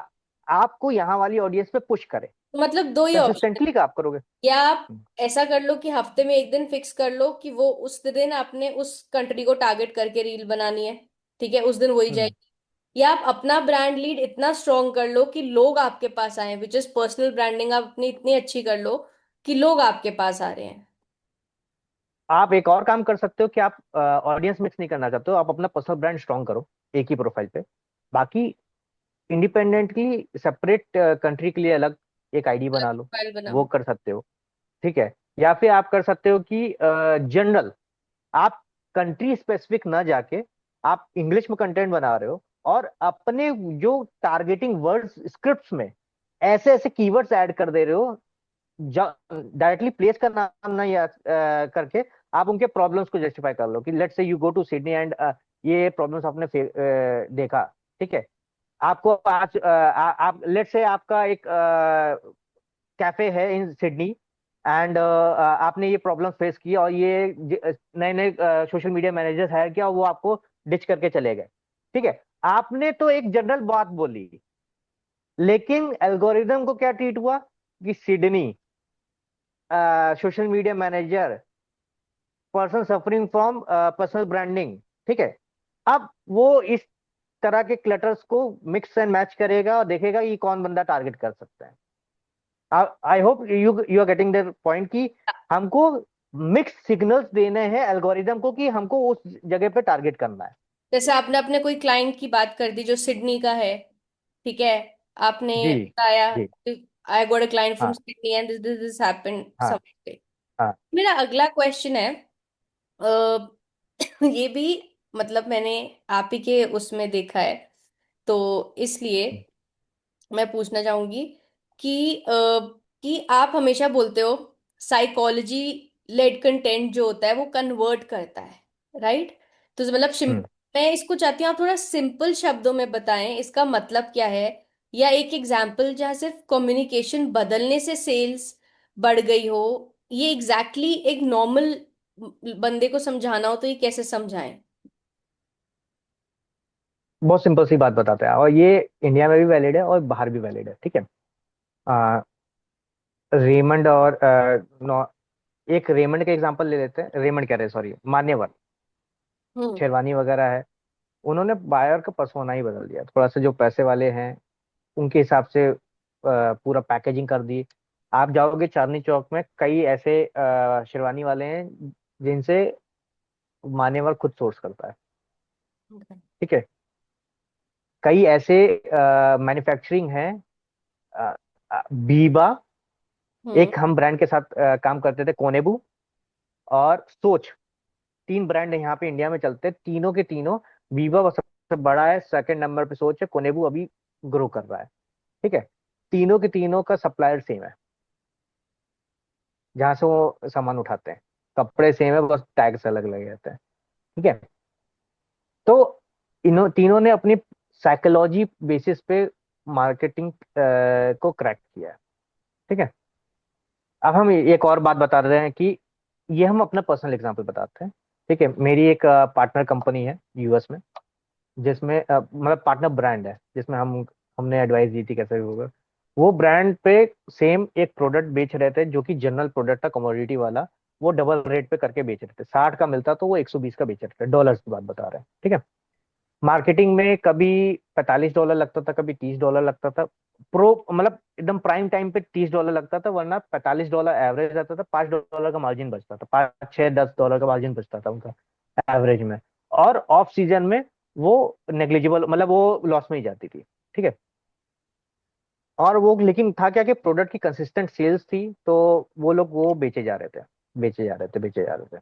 आपको यहाँ वाली ऑडियंस पे पुश करे। तो मतलब दो ही ऑप्शन, कंसिस्टेंटली का आप करोगे। या आप हम्म। ऐसा कर लो कि हफ्ते में एक दिन फिक्स कर लो कि वो उस दिन आपने उस कंट्री को टारगेट करके रील बनानी है। ठीक है, उस दिन वही हम्म। जाएगी। या आप अपना ब्रांड लीड इतना स्ट्रॉन्ग कर लो कि लोग आपके पास आए, विच इज पर्सनल ब्रांडिंग आप अपनी इतनी अच्छी कर लो कि लोग आपके पास आ रहे हैं। आप एक और काम कर सकते हो कि आप ऑडियंस मिक्स नहीं करना चाहते हो, आप अपना पर्सनल ब्रांड स्ट्रॉन्ग करो एक ही प्रोफाइल पे। बाकी इंडिपेंडेंटली सेपरेट कंट्री के लिए अलग एक आईडी बना लो, प्रोफाइल बनाओ। वो कर सकते हो, ठीक है। या फिर आप कर सकते हो कि जनरल, आप कंट्री स्पेसिफिक ना जाके आप इंग्लिश में कंटेंट बना रहे हो, और अपने जो टारगेटिंग वर्ड्स स्क्रिप्ट्स में ऐसे ऐसे कीवर्ड्स ऐड कर दे रहे हो, डायरेक्टली प्लेस का नाम ना याद करके आप उनके प्रॉब्लम्स को जस्टिफाई कर लो कि let's say you go to Sydney and ये प्रॉब्लम्स आपने देखा, ठीक है। आपको आज आप लेट्स से आपका एक कैफे है इन सिडनी, एंड आपने ये प्रॉब्लम फेस की, और ये नए नए सोशल मीडिया मैनेजर्स हायर किया और वो आपको डिच करके चले गए, ठीक है। आपने तो एक जनरल बात बोली, लेकिन एल्गोरिदम को क्या ट्रीट हुआ कि Sydney social media manager, person suffering from personal branding, ठीक है। अब वो इस तरह के क्लटर्स को मिक्स एंड मैच करेगा और देखेगा कि कौन बंदा टारगेट कर सकता है। I hope you you are getting the point कि हमको मिक्स सिग्नल्स देने हैं एल्गोरिदम को कि हमको उस जगह पे टारगेट करना है। जैसे आपने अपने कोई क्लाइंट की बात कर दी जो सिडनी का है, ठीक है, आपने जी बताया जी। I got a client from हाँ Sydney and this this this happened हाँ समडे। हाँ। मेरा अगला क्वेश्चन है, अ, ये भी मतलब मैंने आप ही के उसमें देखा है, तो इसलिए मैं पूछना चाहूंगी कि कि आप हमेशा बोलते हो साइकोलॉजी लेड कंटेंट जो होता है वो कन्वर्ट करता है, राइट? तो मतलब हम्म। मैं इसको चाहती हूँ आप थोड़ा सिंपल शब्दों में बताएं इसका मतलब क्या है, या एक एग्जांपल जहाँ सिर्फ कम्युनिकेशन बदलने से सेल्स बढ़ गई हो, ये एग्जैक्टली एक नॉर्मल बंदे को समझाना हो तो ये कैसे समझाएं? बहुत सिंपल सी बात बताते हैं, और ये इंडिया में भी वैलिड है और बाहर भी वैलिड है, ठीक है। रेमंड और एक रेमंड का एग्जांपल ले लेते हैं, रेमंड कह रहे सॉरी, मान्यवर हम्म। शेरवानी वगैरह है। उन्होंने बायर का पर्सोना ही बदल दिया, थोड़ा सा जो पैसे वाले हैं उनके हिसाब से पूरा पैकेजिंग कर दी। आप जाओगे चांदनी चौक में, कई ऐसे शेरवानी वाले हैं जिनसे मान्यवर खुद सोर्स करता है, Okay. ठीक है। कई ऐसे मैन्युफैक्चरिंग है, अ, बीबा, हम्म। एक हम ब्रांड के साथ काम करते थे, कोनेबू और सोच, तीन ब्रांड यहाँ पे इंडिया में चलते हैं, तीनों के तीनों। वीवा सबसे बड़ा है, सेकंड नंबर पे सोच है, कोनेबू अभी ग्रो कर रहा है, ठीक है। तीनों के तीनों का सप्लायर सेम है, जहां से वो सामान उठाते हैं। कपड़े सेम है, बस टैग्स अलग लगे रहते हैं, ठीक है। तो इन्हों तीनों ने अपनी साइकोलॉजी बेसिस पे मार्केटिंग को क्रैक किया है, ठीक है। अब हम एक और बात बता रहे हैं कि ये हम अपना पर्सनल एग्जांपल बताते हैं, ठीक है। मेरी एक पार्टनर कंपनी है यूएस में, जिसमें मतलब पार्टनर ब्रांड है जिसमें हमने एडवाइस दी थी कैसे भी होगा। वो ब्रांड पे सेम एक प्रोडक्ट बेच रहे थे जो कि जनरल प्रोडक्ट था, कमोडिटी वाला। वो डबल रेट पे करके बेच रहे थे, 60 का मिलता तो वो 120 का बेच रहे थे, डॉलर्स की बात बता रहे हैं, ठीक है। मार्केटिंग में कभी $45 लगता था, कभी $30 लगता था। प्रो मतलब एकदम प्राइम टाइम पे $30 लगता था, वरना $45 एवरेज आता था, $5 का मार्जिन बचता था, 5 6 $10 का मार्जिन बचता था उनका एवरेज में। और ऑफ सीजन में वो नेग्लिजिबल, मतलब वो लॉस में ही जाती थी, ठीक है। और वो लेकिन था क्या कि प्रोडक्ट की कंसिस्टेंट सेल्स थी, तो वो लोग वो बेचे जा रहे थे, बेचे जा रहे थे, बेचे जा रहे थे।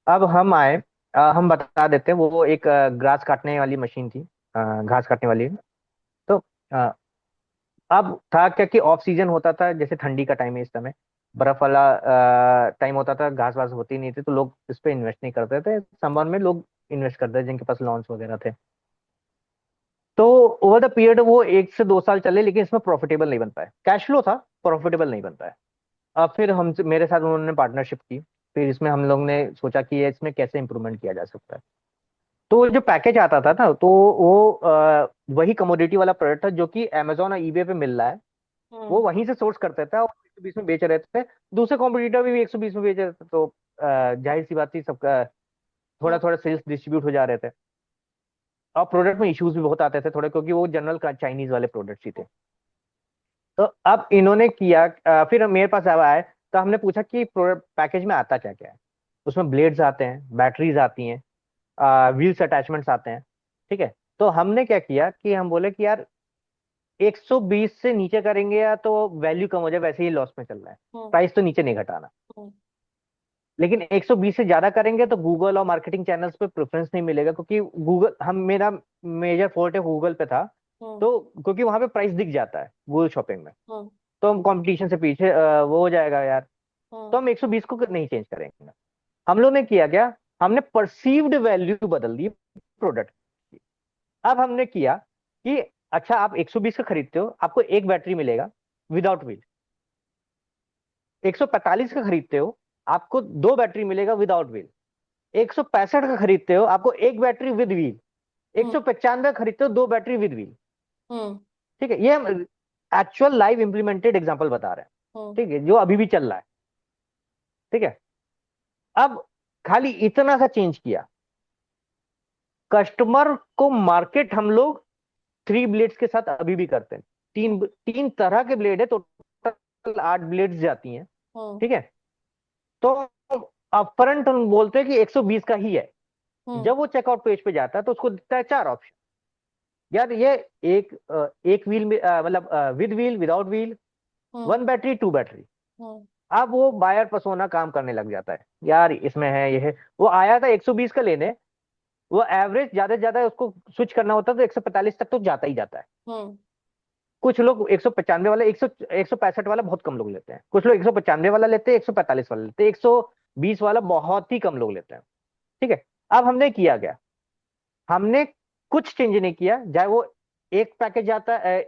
अब हम आए, हम बता देते हैं, वो एक ग्रास काटने वाली मशीन थी, घास काटने वाली। तो अ, अब था क्या कि ऑफ सीजन होता था, जैसे ठंडी का टाइम है इस समय, बर्फ वाला टाइम होता था, घास वास होती नहीं थी, तो लोग इस पे इन्वेस्ट नहीं करते थे। समर में लोग इन्वेस्ट करते थे जिनके पास लॉन्स वगैरह थे। तो ओवर द पीरियड वो 1 से 2 साल चले, लेकिन इसमें प्रॉफिटेबल नहीं बन पाए, कैश फ्लो था, प्रॉफिटेबल नहीं बन पाया। अब फिर हम मेरे साथ उन्होंने पार्टनरशिप की। फिर इसमें हम लोग ने सोचा कि ये इसमें कैसे इंप्रूवमेंट किया जा सकता है। तो जो पैकेज आता था ना, तो वो वही कमोडिटी वाला प्रोडक्ट था जो कि अमेजोन और ईबे पे मिल रहा है, वो हम्म। वहीं से सोर्स करते थे और 120 में बेच रहे थे। दूसरे कॉम्पिटिटर भी 120 में बेच रहे थे, तो जाहिर सी बात थी, सबका थोड़ा हम्म। थोड़ा सेल्स डिस्ट्रीब्यूट हो जा रहे थे। और प्रोडक्ट में इश्यूज भी बहुत आते थे थोड़े, क्योंकि वो जनरल चाइनीज वाले प्रोडक्ट्स ही थे। तो अब इन्होंने किया, फिर मेरे पास अब आए, तो हमने पूछा कि प्रोडक्ट पैकेज में आता क्या क्या है। उसमें ब्लेड्स आते हैं, बैटरीज आती हैं, व्हील्स अटैचमेंट्स आते हैं, ठीक है। तो हमने क्या किया कि हम बोले कि यार 120 से नीचे करेंगे या तो वैल्यू कम हो जाए, वैसे ही लॉस में चल रहा है, हम्म। प्राइस तो नीचे नहीं घटाना। हम्म। लेकिन 120 से ज्यादा करेंगे तो गूगल और मार्केटिंग चैनल्स पे प्रेफरेंस नहीं मिलेगा, क्योंकि गूगल, हम मेरा मेजर फॉल्ट है गूगल पे था। हम्म। तो क्योंकि वहां पे प्राइस दिख जाता है गूगल शॉपिंग में, हम्म। तो हम कंपटीशन से पीछे वो हो जाएगा यार। हम्म। तो हम 120 को नहीं चेंज करेंगे। हम लोग ने किया क्या, हमने परसीव्ड वैल्यू बदल दी प्रोडक्ट की। अब हमने किया कि अच्छा, आप 120 का खरीदते हो, आपको एक बैटरी मिलेगा विदाउट व्हील। 145 का खरीदते हो, आपको दो बैटरी मिलेगा विदाउट व्हील। 165 का खरीदते हो, आपको एक बैटरी विद व्हील। हम्म। 195 खरीदते हो, दो बैटरी विद व्हील। हम्म। ठीक है, ये हम एक्चुअल लाइव इंप्लीमेंटेड एग्जांपल बता रहे हैं। हम्म। ठीक है, जो अभी भी चल रहा है। ठीक है। अब खाली इतना सा चेंज किया, कस्टमर को मार्केट हम लोग थ्री ब्लेड्स के साथ अभी भी करते हैं। तीन तीन तरह के ब्लेड है, टोटल 8 ब्लेड्स जाती हैं। हम्म। ठीक है। तो अपफ्रंट हम बोलते हैं कि 120 का ही है। हम्म। जब वो चेकआउट पेज पे जाता है तो उसको दिखता है चार ऑप्शन। यार ये एक व्हील में मतलब with wheel, without wheel, hmm. One battery, two battery. Hmm. अब वो बायर पर्सोना काम करने लग जाता है, यार इसमें है ये है। वो आया था 120 का लेने, वो एवरेज ज्यादा से ज्यादा उसको स्विच करना होता है तो 145 तक तो जाता ही जाता है। हम्म। कुछ लोग 195 वाला, 165 वाला बहुत कम लोग लेते हैं, कुछ लोग 195 वाला लेते हैं, 145 वाला लेते हैं, 120 वाला बहुत ही कम लोग लेते हैं। ठीक है। अब हमने किया क्या, हमने कुछ चेंज नहीं किया, चाहे वो एक पैकेज आता है,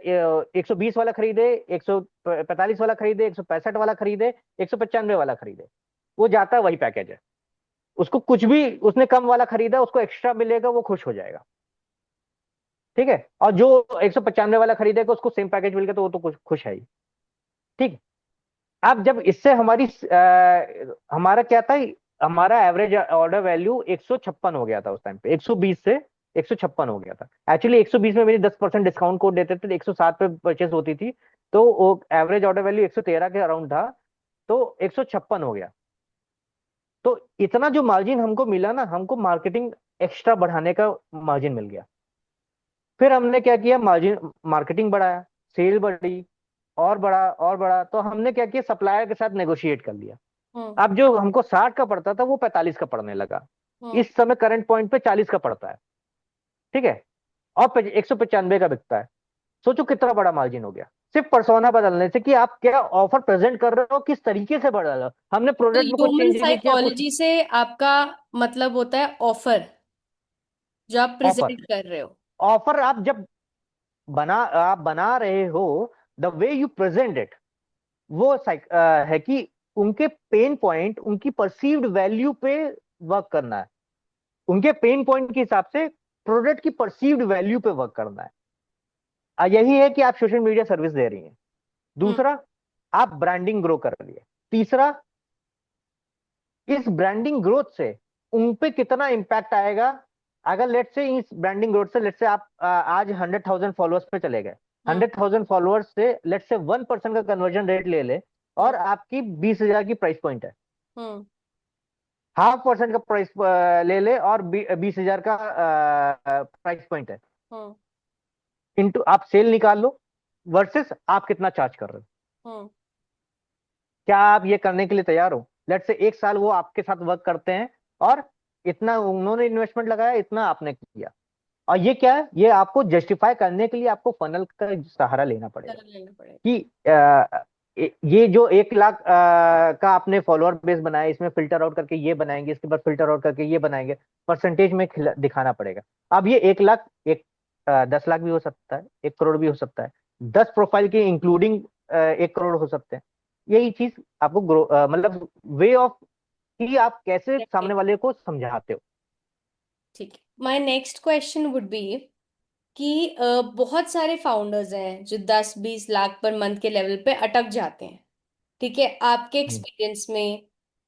120 वाला खरीदे, 145 वाला खरीदे, 165 वाला खरीदे, 195 वाला खरीदे, वो जाता है वही पैकेज है। उसको कुछ भी, उसने कम वाला खरीदा, उसको एक्स्ट्रा मिलेगा, वो खुश हो जाएगा। ठीक है। और जो 195 वाला खरीदेगा, उसको सेम पैकेज मिल गया, तो वो तो कुछ खुश है ही। ठीक। अब जब इससे हमारा क्या था, हमारा एवरेज ऑर्डर वैल्यू 156 हो गया था उस टाइम पे, 120 से 156 हो गया था। एक्चुअली 120 में मेरी 10% डिस्काउंट कोड देते थे, तो 107 पे परचेस होती थी। तो वो एवरेज ऑर्डर वैल्यू 113 के अराउंड था, तो 156 हो गया। तो इतना जो मार्जिन हमको मिला ना, हमको मार्केटिंग एक्स्ट्रा बढ़ाने का मार्जिन मिल गया। फिर हमने क्या किया, मार्जिन मार्केटिंग बढ़ाया, सेल बढ़ी, और बढ़ा और बढ़ा, तो हमने क्या किया, सप्लायर के साथ नेगोशिएट कर लिया। हम्म। अब जो हमको 60 का पड़ता था, वो 45 का पड़ने लगा। हम्म। इस समय करंट पॉइंट पे 40 का पड़ता है। ठीक है। और 195 का बिकता है। सोचो कितना बड़ा मार्जिन हो गया, सिर्फ पर्सोना बदलने से, कि आप क्या ऑफर प्रेजेंट कर रहे हो, किस तरीके से बढ़ रहे हो। हमने तो प्रोडक्ट में कुछ ह्यूमन चेंज नहीं किया, कुछ साइकोलॉजी से आपका मतलब होता है ऑफर, जो आप ऑफर। प्रेजेंट कर रहे हो। ऑफर आप जब आप बना रहे हो, the way you present it, वो है कि उनके पेन पॉइंट, उनकी परसीव्ड वैल्यू पे वर्क करना है। उनके पेन पॉइंट के हिसाब से प्रोडक्ट की परसीव्ड वैल्यू पे वर्क करना है। यही है कि आप सोशल मीडिया सर्विस दे रही हैं। हम्म। दूसरा, आप ब्रांडिंग ग्रो कर रही है। तीसरा, इस ब्रांडिंग ग्रोथ से उन पे कितना इम्पैक्ट आएगा। अगर लेट से इस ब्रांडिंग ग्रोथ से, लेट से आप आज 100,000 फॉलोअर्स पे चले गए, हम्म। 100,000 फॉलोअर्स से लेट से 1% का कन्वर्जन रेट ले ले, हम्म। और आपकी 20,000 की प्राइस पॉइंट है, हम्म। 0.5% का प्राइस ले ले, और 20,000 का प्राइस पॉइंट है। हम्म। इंटू आप सेल निकाल लो, वर्सेस आप कितना चार्ज कर रहे हो। हम्म। क्या आप ये करने के लिए तैयार हो। लेट से एक साल वो आपके साथ वर्क करते हैं, और इतना उन्होंने इन्वेस्टमेंट लगाया, इतना आपने किया, और ये क्या है, ये आपको जस्टिफाई करने के लिए आपको फनल का सहारा लेना पड़ेगा। तरह लेना पड़ेगा। कि ये जो 1 लाख का आपने फॉलोअर बेस बनाया, इसमें फिल्टर आउट करके ये बनाएंगे, इसके बाद फिल्टर आउट करके ये बनाएंगे, परसेंटेज में दिखाना पड़ेगा। अब ये 1 लाख, 10 लाख भी हो सकता है, 1 करोड़ भी हो सकता है, 10 प्रोफाइल के इंक्लूडिंग 1 करोड़ हो सकते हैं। यही चीज आपको ग्रो मतलब वे ऑफ, कि आप कैसे सामने वाले को समझाते हो। ठीक है, my next question would be कि बहुत सारे फाउंडर्स हैं जो 10-20 लाख पर मंथ के लेवल पे अटक जाते हैं। ठीक है, आपके हम्म। एक्सपीरियंस में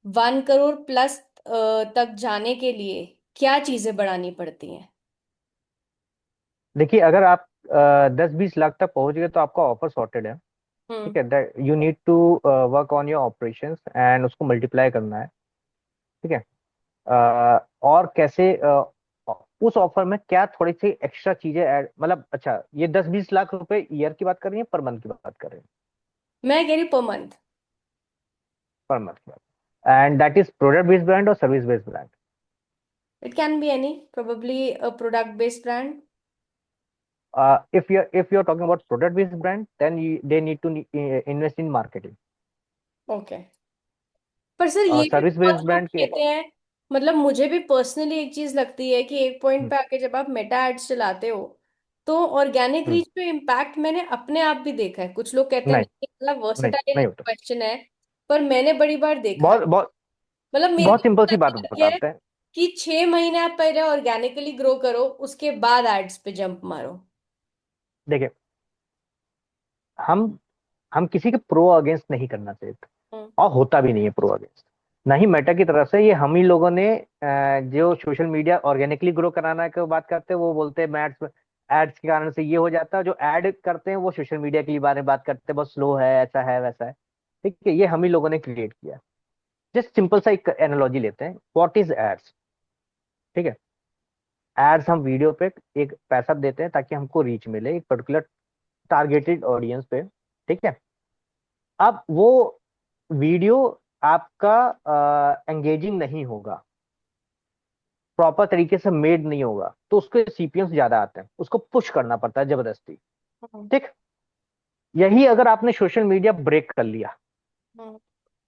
1 करोड़ प्लस तक जाने के लिए क्या चीजें बढ़ानी पड़ती हैं? देखिए, अगर आप 10-20 लाख तक पहुंच गए, तो आपका ऑफर सॉर्टेड है। हम्म। ठीक है, that you need to work on your operations and उसको मल्टीप्लाई करना है। ठीक है। और कैसे उस ऑफर में क्या थोड़ी सी एक्स्ट्रा चीजें ऐड, मतलब अच्छा ये 10-20 लाख रुपए ईयर की बात कर रही है, पर मंथ की बात कर रहे हैं? मैं कह रही पर मंथ। पर मंथ की बात। And that is product based brand और service based brand? It can be any, probably a product based brand. If you're talking about product based brand, then they need to invest in marketing. Okay. पर sir ये भी service बहुत based लोग brand के। कहते हैं, मतलब मुझे भी पर्सनली एक चीज लगती है कि एक पॉइंट हम्म, पे आके जब आप मेटा एड्स चलाते हो तो ऑर्गेनिक हम्म, रीच पे इम्पैक्ट मैंने अपने आप भी देखा है। कुछ लोग कहते हैं नहीं, नहीं, मतलब नहीं, वर्सेटाइल नहीं होता। क्वेश्चन है, पर मैंने बड़ी बार देखा है। बहुत बहुत मतलब मेरे बहुत को सिंपल सी ऐसा बात लगता है बताते हैं। कि 6 महीने आप पहले ऑर्गेनिकली ग्रो करो, उसके बाद एड्स पे जंप मारो। देखिए, हम हम किसी के प्रो अगेंस्ट नहीं करना चाहते, हम्म। और होता भी नहीं है प्रो अगेंस्ट। ना ही मेटा की तरफ से। ये हम ही लोगों ने जो सोशल मीडिया ऑर्गेनिकली ग्रो कराना की बात करते हैं, वो बोलते हैं एड्स, एड्स के कारण से ये हो जाता है। जो ऐड करते हैं वो सोशल मीडिया के बारे में बात करते हैं, बहुत स्लो है, ऐसा है, वैसा है। ठीक है, ये हम ही लोगों ने क्रिएट किया। जस्ट सिंपल सा एक एनालॉजी लेते हैं, व्हाट इज एड्स। ठीक है, एड्स हम वीडियो पे एक पैसा देते हैं ताकि हमको रीच मिले एक पर्टिकुलर टारगेटेड ऑडियंस पे। ठीक है, अब वो वीडियो आपका एंगेजिंग नहीं होगा, प्रॉपर तरीके से मेड नहीं होगा, तो उसके सीपीएम ज्यादा आते हैं, उसको पुश करना पड़ता है जबरदस्ती। हम्म। ठीक। यही अगर आपने सोशल मीडिया ब्रेक कर लिया, हम्म।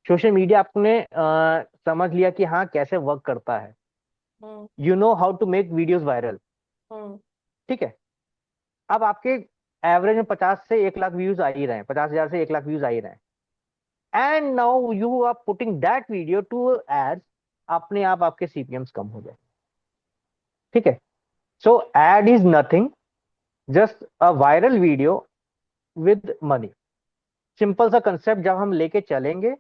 सोशल मीडिया आपने समझ लिया कि हाँ कैसे वर्क करता है, hmm. You know how to make videos viral. Hmm. ठीक है, अब आपके एवरेज में 50 से 1 लाख व्यूज आ ही रहे हैं, 50,000 से 1 लाख व्यूज आ ही रहे हैं, and now you are putting that video to ads, अपने आप आपके सीपीएम्स कम हो जाए। ठीक है, so ad is nothing, just a viral video with money. Simple सा कंसेप्ट जब हम लेके चलेंगे,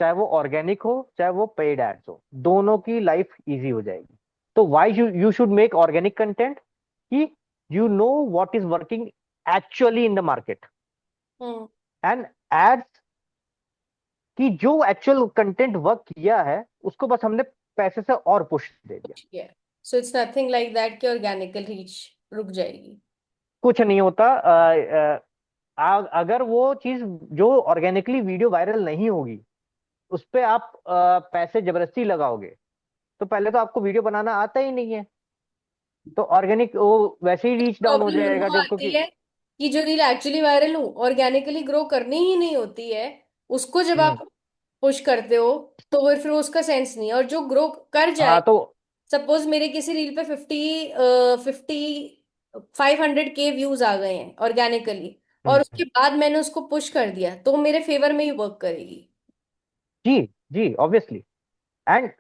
चाहे वो ऑर्गेनिक हो चाहे वो पेड एड्स हो, दोनों की लाइफ इजी हो जाएगी। तो why you should make organic content, कि you know what is working actually in the market. Hmm. And ads कि जो एक्चुअल कंटेंट वर्क किया है उसको बस हमने पैसे से और पुश दे दिया। ठीक है। So it's nothing like that कि ऑर्गेनिकल रीच रुक जाएगी। कुछ नहीं होता। अगर वो चीज जो ऑर्गेनिकली वीडियो वायरल नहीं होगी, उस पे आप पैसे जबरदस्ती लगाओगे, तो पहले तो आपको वीडियो बनाना आता ही नहीं है, तो ऑर्गेनिक वो वैसे ही रीच डाउन हो प्रॉब्लम जाएगा, उनको जो आती क्योंकि। है कि जो रील एक्चुअली वायरल हो ऑर्गेनिकली ग्रो करनी ही नहीं होती है, उसको जब हम्म। आप पुश करते हो तो फिर उसका सेंस नहीं है। और जो ग्रो कर जाए, हाँ तो। सपोज मेरे किसी रील पे 500K व्यूज आ गए हैं ऑर्गेनिकली, और हम्म। उसके बाद मैंने उसको पुश कर दिया, तो वो मेरे फेवर में ही वर्क करेगी। जी, जी, ऑब्वियसली। एंड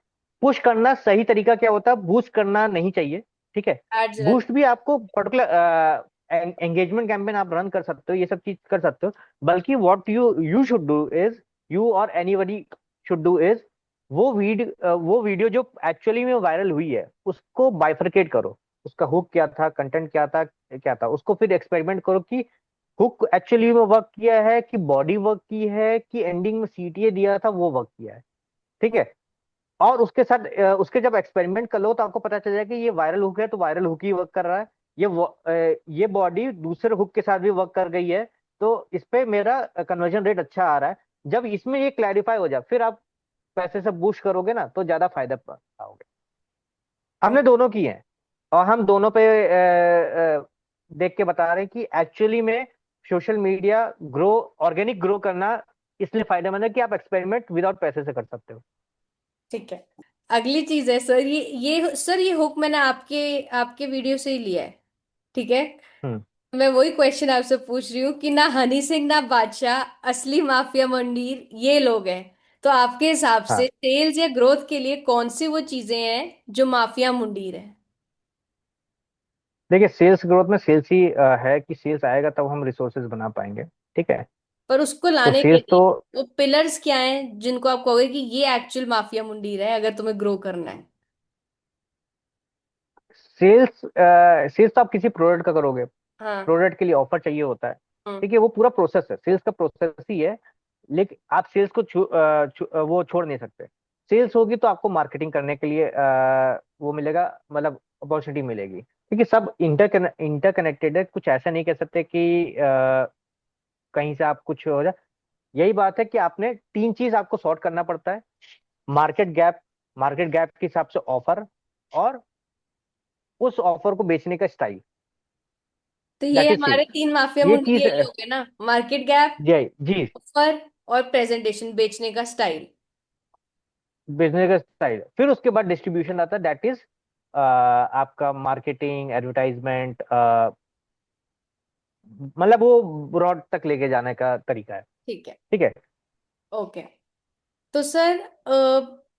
पुश करना सही तरीका क्या होता है, बूस्ट करना नहीं चाहिए। ठीक है, एड्स रन। बूस्ट भी आपको पर्टिकुलर एंगेजमेंट कैंपेन आप रन कर सकते हो, ये सब चीज कर सकते हो। बल्कि what you you should do is, you और एनीबडी शुड डू इज, वो वीडियो जो एक्चुअली में वायरल हुई है उसको बाइफरकेट करो। उसका हुक क्या था, कंटेंट क्या था, क्या था, उसको फिर एक्सपेरिमेंट करो कि हुक एक्चुअली में वर्क किया है, कि बॉडी वर्क की है, कि एंडिंग में सीटीए दिया था वो वर्क किया है। ठीक है, और उसके साथ उसके जब एक्सपेरिमेंट कर लो तो आपको पता चल जाएगा कि ये वायरल हुक है तो वायरल हुक ही वर्क कर रहा है, ये बॉडी दूसरे हुक के साथ भी वर्क कर गई है, तो इस पे मेरा कन्वर्जन रेट अच्छा आ रहा है। जब इसमें ये क्लैरिफाई हो जाए, फिर आप पैसे से बूस्ट करोगे ना, तो ज्यादा फायदा पाओगे। हमने दोनों की है, और हम दोनों पे देख के बता रहे हैं कि एक्चुअली में social media grow, organic grow करना इसलिए फायदेमंद है कि आप एक्सपेरिमेंट विदाउट पैसे से कर सकते हो। ठीक है। अगली चीज है सर, ये सर ये हुक मैंने आपके आपके वीडियो से ही लिया है। ठीक है। हम्म। मैं वही क्वेश्चन आपसे पूछ रही हूँ कि ना हनी सिंह ना बादशाह असली माफिया मंडीर ये लोग हैं। तो आपके हिसाब से हाँ, सेल्स या ग्रोथ के लिए कौन सी वो चीजें हैं जो माफिया मुंडीर है? देखिए, सेल्स ग्रोथ में सेल्स ही है कि सेल्स आएगा तब हम रिसोर्सेज बना पाएंगे। ठीक है, पर उसको तो लाने के सेल्स तो, लिए वो पिलर्स क्या हैं जिनको आप कहोगे कि ये एक्चुअल माफिया मुंडीर है अगर तुम्हें ग्रो करना है? सेल्स तो आप किसी प्रोडक्ट का करोगे, हाँ। प्रोडक्ट के लिए ऑफर चाहिए होता है। हम्म। ठीक है, वो पूरा प्रोसेस है, सेल्स का प्रोसेस ही है। लेकिन आप सेल्स को वो छोड़ नहीं सकते। सेल्स होगी तो आपको मार्केटिंग करने के लिए वो मिलेगा, मतलब अपॉर्चुनिटी मिलेगी, क्योंकि सब इंटरकनेक्टेड है। कुछ ऐसा नहीं कह सकते कि कहीं से आप कुछ हो जाए। यही बात है कि आपने तीन चीज आपको सॉर्ट करना पड़ता है: मार्केट गैप, मार्केट गैप के हिसाब से ऑफर, और उस ऑफर को बेचने का स्टाइल, तो ये दैट इज हमारे सेल्स। तीन माफिया ये मुंडी चीज यही हो गए ना, मार्केट गैप, जी जी, ऑफर और प्रेजेंटेशन, बेचने का स्टाइल। बिजनेस का स्टाइल। फिर उसके बाद डिस्ट्रीब्यूशन आता है, दैट इज आपका मार्केटिंग, एडवर्टाइजमेंट, मतलब वो ब्रॉड तक लेके जाने का तरीका है। ठीक है। ठीक है। ओके। तो सर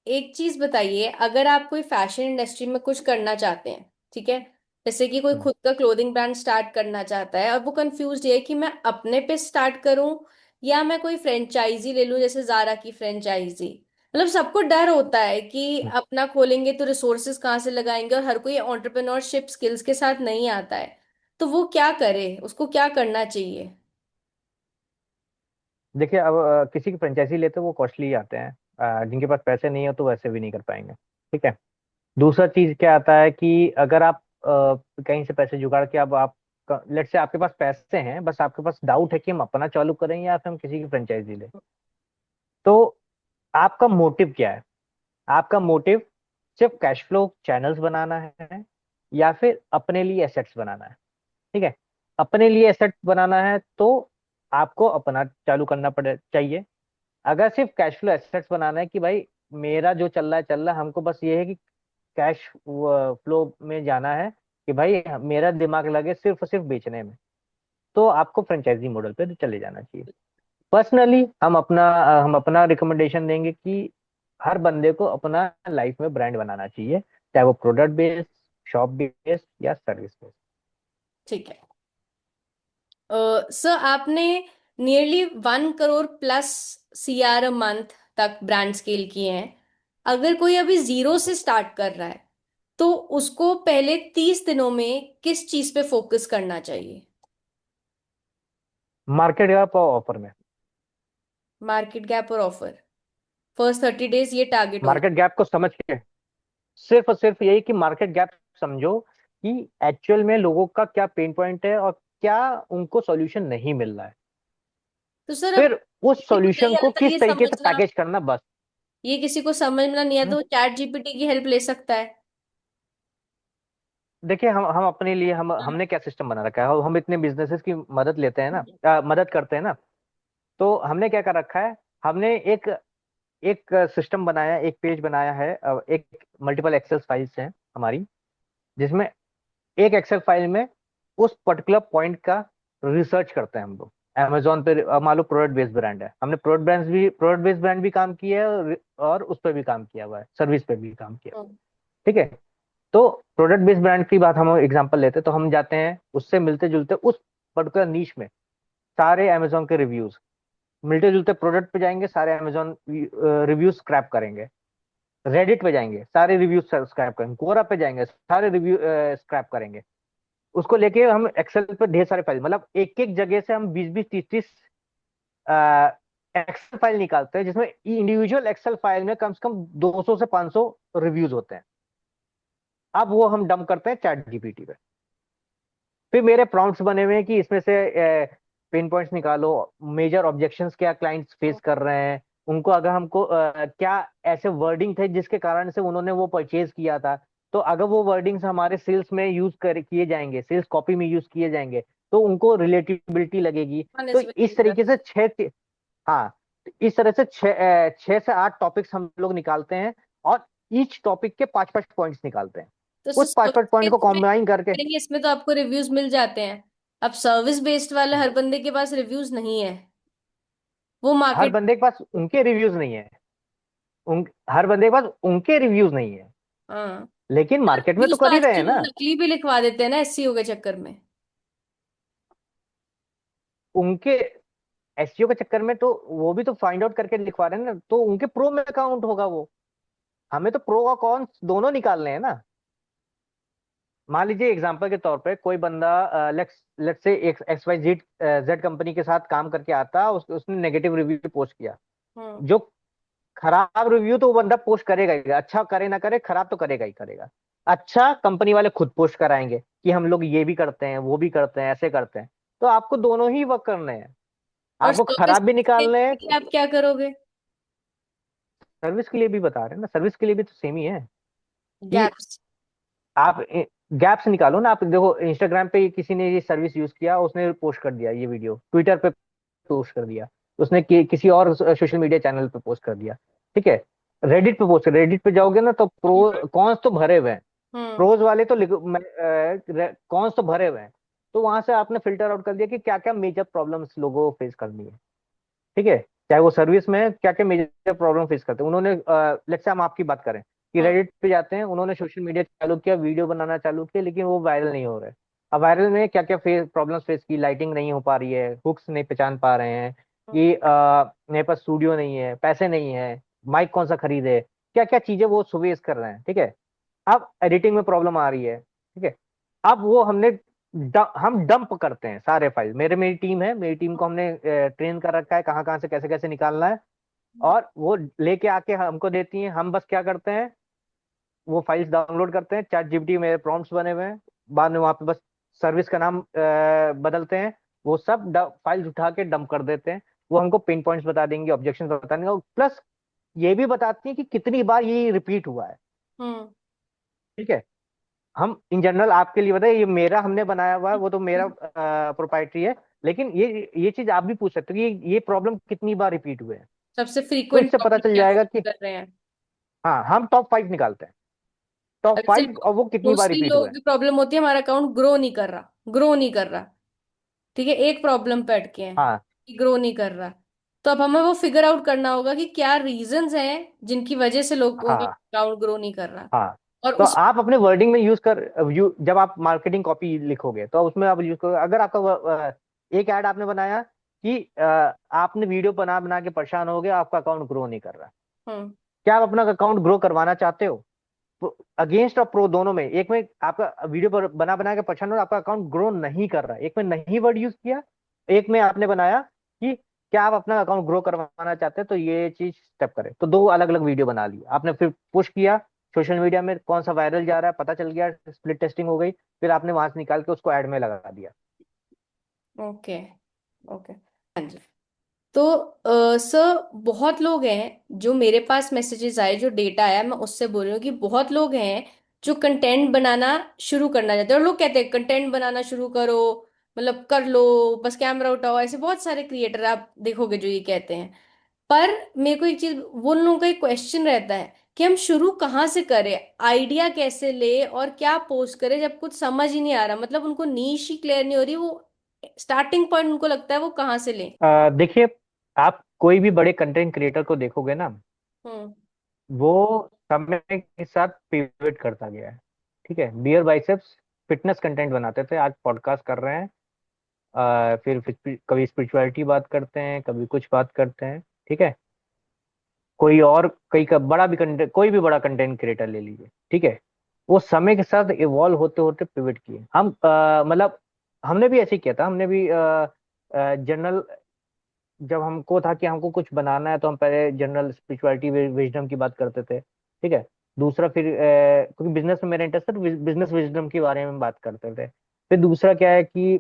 एक चीज बताइए, अगर आप कोई फैशन इंडस्ट्री में कुछ करना चाहते हैं, ठीक है, जैसे कि कोई हम्म। खुद का क्लोथिंग ब्रांड स्टार्ट करना चाहता है और वो कंफ्यूज है कि मैं अपने पे स्टार्ट करूं या मैं कोई फ्रेंचाइजी ले लूं, जैसे जारा की फ्रेंचाइजी। मतलब सबको डर होता है कि हम्म। अपना खोलेंगे तो रिसोर्सेज कहाँ से लगाएंगे, और हर कोई एंटरप्रेन्योरशिप स्किल्स के साथ नहीं आता है। तो वो क्या करे, उसको क्या करना चाहिए? देखिए, अब किसी की फ्रेंचाइजी लेते वो कॉस्टली आते हैं, जिनके पास पैसे नहीं हो तो वैसे भी नहीं कर पाएंगे। ठीक है। दूसरा चीज क्या आता है कि अगर आप कहीं से पैसे जुगाड़ के, अब आप लेट से आपके पास पैसे हैं, बस आपके पास डाउट है कि हम अपना चालू करें या फिर हम किसी की फ्रेंचाइजी लें, तो आपका मोटिव क्या है? आपका मोटिव सिर्फ कैश फ्लो चैनल्स बनाना है या फिर अपने लिए एसेट्स बनाना है? ठीक है। अपने लिए एसेट बनाना है तो आपको अपना चालू करना पड़े चाहिए। अगर सिर्फ कैश फ्लो एसेट्स बनाना है कि भाई मेरा जो चल रहा है चल रहा है, हमको बस ये है कि कैश फ्लो में जाना है, कि भाई मेरा दिमाग लगे सिर्फ और सिर्फ बेचने में, तो आपको फ्रेंचाइजी मॉडल पे चले जाना चाहिए। पर्सनली हम अपना रिकमेंडेशन देंगे कि हर बंदे को अपना लाइफ में ब्रांड बनाना चाहिए, चाहे वो प्रोडक्ट बेस्ड, शॉप बेस्ड या सर्विस बेस्ड। ठीक है। सर आपने nearly 1 crore plus CR a month तक ब्रांड स्केल किए हैं। अगर कोई अभी जीरो से स्टार्ट कर रहा है तो उसको पहले 30 दिनों में किस चीज पे फोकस करना चाहिए? मार्केट गैप और ऑफर में। मार्केट गैप और ऑफर, फर्स्ट 30 डेज ये टारगेट होना। मार्केट गैप को समझ के, सिर्फ और सिर्फ यही कि मार्केट गैप समझो कि एक्चुअल में लोगों का क्या पेन पॉइंट है और क्या उनको सॉल्यूशन नहीं मिल रहा है, तो सर अब फिर उस किसी को सॉल्यूशन नहीं को आता ये किस तरीके से समझना, पैकेज करना, बस। ये किसी को समझना नहीं आता, हम्म। वो चैट जीपीटी की हेल्प ले सकता है। देखिए, हम अपने लिए हाँ। हमने क्या सिस्टम बना रखा है, हम इतने बिजनेसेस की मदद लेते हैं ना, मदद करते हैं ना, तो हमने क्या कर रखा है, हमने एक एक सिस्टम बनाया, एक पेज बनाया है, एक मल्टीपल एक्सेल फाइल्स हैं हमारी, जिसमें एक एक्सेल फाइल में उस पर्टिकुलर पॉइंट का रिसर्च करते हैं हम लोग। अमेजोन पे मान लो प्रोडक्ट बेस्ड ब्रांड है, हमने प्रोडक्ट बेस्ड ब्रांड भी काम किया है, और उस पर भी काम किया हुआ है, सर्विस पे भी काम किया। हम्म। ठीक है। तो प्रोडक्ट बेस्ड ब्रांड की बात हम एग्जांपल लेते हैं, तो हम जाते हैं उससे मिलते जुलते उस पर्टिकुलर नीश में सारे अमेजोन के रिव्यूज, मिलते जुलते प्रोडक्ट पे जाएंगे, सारे अमेजोन रिव्यूज स्क्रैप करेंगे। रेडिट पे जाएंगे, सारे रिव्यूज स्क्रैप करेंगे। कोरा पे जाएंगे, सारे रिव्यू स्क्रैप करेंगे। उसको लेके हम एक्सेल पे ढेर सारे फाइल, मतलब एक एक जगह से हम 20-20, 30-30 एक्सेल फाइल निकालते हैं, जिसमें इंडिविजुअल एक्सेल फाइल में कम से कम 200 से 500 रिव्यूज होते हैं। अब वो हम डंप करते हैं चैट जीपीटी पे। फिर मेरे प्रॉम्प्ट्स बने हुए हैं कि इसमें से पेन पॉइंट्स निकालो, मेजर ऑब्जेक्शंस क्या क्लाइंट्स फेस कर रहे हैं, उनको अगर हमको क्या ऐसे वर्डिंग थे जिसके कारण से उन्होंने वो परचेज किया था, तो अगर वो वर्डिंग्स हमारे सेल्स में यूज कर किए जाएंगे, सेल्स कॉपी में यूज किए जाएंगे, तो उनको रिलेटिबिलिटी लगेगी। तो इसमें इस तरीके से हाँ, तो इस तरह से 6 से 8 टॉपिक्स हम लोग निकालते हैं, और ईच टॉपिक के 5-5 पॉइंट्स निकालते हैं। तो उस पांच पांच पॉइंट को इसमें कॉम्बाइन करके, इसमें तो आपको रिव्यूज मिल जाते हैं। अब सर्विस बेस्ड वाले हर बंदे के पास रिव्यूज नहीं है, वो हर मार्केट। बंदे के पास उनके रिव्यूज नहीं है, हर बंदे के पास उनके रिव्यूज नहीं है, हाँ। लेकिन मार्केट में तो रिव्यूज तो कर ही रहे आजकल हैं लोग ना। नकली भी लिखवा देते हैं ना एसईओ के चक्कर में। उनके एसईओ के चक्कर में तो वो भी तो फाइंड आउट करके लिखवा रहे हैं ना, तो उनके प्रो में काउंट होगा वो। हमें तो प्रो और कॉन्स दोनों निकालने हैं ना। मान लीजिए एग्जांपल के तौर पे कोई बंदा let's let's say X Y Z company के साथ काम करके आता, उसने नेगेटिव रिव्यू पोस्ट किया, हम्म। जो खराब रिव्यू तो वो बंदा पोस्ट करेगा ही, अच्छा करे ना करे, खराब तो करेगा ही करेगा। अच्छा कंपनी वाले खुद पोस्ट कराएंगे कि हम लोग ये भी करते हैं, वो भी करते हैं, ऐसे करते हैं। तो आपको दोनों ही वर्क करने हैं, और आपको सर्विस खराब भी के निकालने हैं। लिए आप क्या करोगे? सर्विस के लिए भी बता रहे हैं ना, सर्विस के लिए भी तो सेम ही है कि गैप्स। आप गैप्स निकालो ना। आप देखो इंस्टाग्राम पे किसी ने ये सर्विस यूज किया, उसने पोस्ट कर दिया ये वीडियो, ट्विटर पे पोस्ट कर दिया, उसने किसी और सोशल मीडिया चैनल पे पोस्ट कर दिया, ठीक है, रेडिट पे पोस्ट कर, रेडिट पे जाओगे ना तो प्रो कॉन्स तो भरे हुए हैं, हम्म। प्रोज वाले तो कॉन्स तो भरे हुए हैं। तो वहां से आपने फिल्टर आउट कर दिया कि क्या क्या मेजर प्रॉब्लम्स लोगों को फेस करनी है, ठीक है, चाहे वो सर्विस में क्या क्या मेजर प्रॉब्लम फेस करते हैं उन्होंने। लेट्स से हम आपकी बात करें कि हम्म। रेडिट पे जाते हैं, उन्होंने सोशल मीडिया चालू किया, वीडियो बनाना चालू किया, लेकिन वो वायरल नहीं हो रहे। अब वायरल में क्या क्या प्रॉब्लम्स फेस की, लाइटिंग नहीं हो पा रही है, हुक्स नहीं पहचान पा रहे हैं कि मेरे पास स्टूडियो नहीं है, पैसे नहीं है, माइक कौन सा खरीदे, क्या क्या चीजें वो सुबेस कर रहे हैं, ठीक है। अब एडिटिंग में प्रॉब्लम आ रही है, ठीक है। अब वो हमने हम डंप करते हैं सारे फाइल, मेरी टीम है, मेरी टीम को हमने ट्रेन कर रखा है कहाँ कहाँ से कैसे कैसे निकालना है, और वो लेके आके हमको देती हैं। हम बस क्या करते हैं, वो फाइल्स डाउनलोड करते हैं, चैट जीपीटी में प्रॉम्प्ट्स बने हुए हैं, बाद में वहां पे बस सर्विस का नाम बदलते हैं, वो सब फाइल्स उठा के डंप कर देते हैं। वो हमको पिन पॉइंट्स बता देंगे, ऑब्जेक्शन बता देंगे, प्लस ये भी बताती है कि कितनी बार ये रिपीट हुआ है, हम्म। ठीक है। हम इन जनरल आपके लिए बताए, ये मेरा हमने बनाया हुआ है, वो तो मेरा प्रोप्राइटरी है, लेकिन ये चीज आप भी पूछ सकते हो कि ये प्रॉब्लम कितनी बार रिपीट हुए हैं। सबसे तो फ्रीक्वेंट इससे पता प्रॉब्लम चल क्या जाएगा फेस कि कर रहे हैं? हाँ, हम टॉप 5 निकालते हैं, टॉप जैसे 5 और वो कितनी बार मोस्टली रिपीट हुए लोगों हैं। की प्रॉब्लम होती है हमारा अकाउंट ग्रो नहीं कर रहा, ग्रो नहीं कर रहा। ठीक है, एक प्रॉब्लम पे अटके हैं हाँ कि ग्रो नहीं कर रहा। तो अब हमें वो फिगर आउट करना होगा कि क्या रीजंस हैं जिनकी वजह से लोगों का हाँ अकाउंट ग्रो नहीं कर रहा। हाँ। और तो उस आप अपने वर्डिंग में यूज कर जब आप मार्केटिंग कॉपी लिखोगे तो उसमें आप यूज करोगे। अगर आपका एक ऐड आपने बनाया कि आपने वीडियो बना बना के परेशान हो गए, आपका अकाउंट ग्रो नहीं कर रहा, हम्म। क्या आप अपना अकाउंट ग्रो करवाना चाहते हो? अगेंस्ट और प्रो दोनों में, एक में आपका वीडियो पर बना बना के परेशान हो, आपका अकाउंट ग्रो नहीं कर रहा है, एक में नहीं वर्ड यूज किया, एक में आपने बनाया कि क्या आप अपना अकाउंट ग्रो करवाना चाहते हैं तो ये चीज स्टेप करें। तो दो अलग अलग वीडियो बना ली आपने, फिर पुश किया सोशल मीडिया में, कौन सा वायरल जा रहा है पता चल गया, स्प्लिट टेस्टिंग हो गई, फिर आपने वहां से निकाल के उसको ऐड में लगा दिया। ओके। ओके। हाँ जी। तो सर बहुत लोग हैं जो मेरे पास मैसेजेस आए, जो डेटा आया, मैं उससे बोल रही हूँ कि बहुत लोग हैं जो कंटेंट बनाना शुरू करना चाहते हैं, और लोग कहते हैं कंटेंट बनाना शुरू करो, मतलब कर लो, बस कैमरा उठाओ। ऐसे बहुत सारे क्रिएटर आप देखोगे जो ये कहते हैं। पर मेरे को एक चीज, वो उन लोगों का एक क्वेश्चन रहता है कि हम शुरू कहाँ से करें, आइडिया कैसे ले और क्या पोस्ट करें, जब कुछ समझ ही नहीं आ रहा, मतलब उनको नीश ही क्लियर नहीं हो रही, वो स्टार्टिंग पॉइंट उनको लगता है वो कहाँ से लें। देखिए, आप कोई भी बड़े कंटेंट क्रिएटर को देखोगे ना, हम्म। वो समय के साथ पिवट करता गया है, ठीक है। बियर बाइसेप्स फिटनेस कंटेंट बनाते थे, आज पॉडकास्ट कर रहे हैं, कभी स्पिरिचुअलिटी बात करते हैं, कभी कुछ बात करते हैं, ठीक है। कोई और कई का बड़ा भी कंटेंट, कोई भी बड़ा कंटेंट क्रिएटर ले लीजिए, ठीक है, वो समय के साथ इवॉल्व होते होते पिवट किए। हम मतलब हमने भी ऐसे ही किया था, हमने भी जनरल, जब हमको था कि हमको कुछ बनाना है तो हम पहले जनरल स्पिरिचुअलिटी विजडम की बात करते थे, ठीक है। दूसरा फिर क्योंकि बिजनेस में मेरा इंटरेस्ट था तो बिजनेस विजडम के बारे में बात करते थे। फिर दूसरा क्या है कि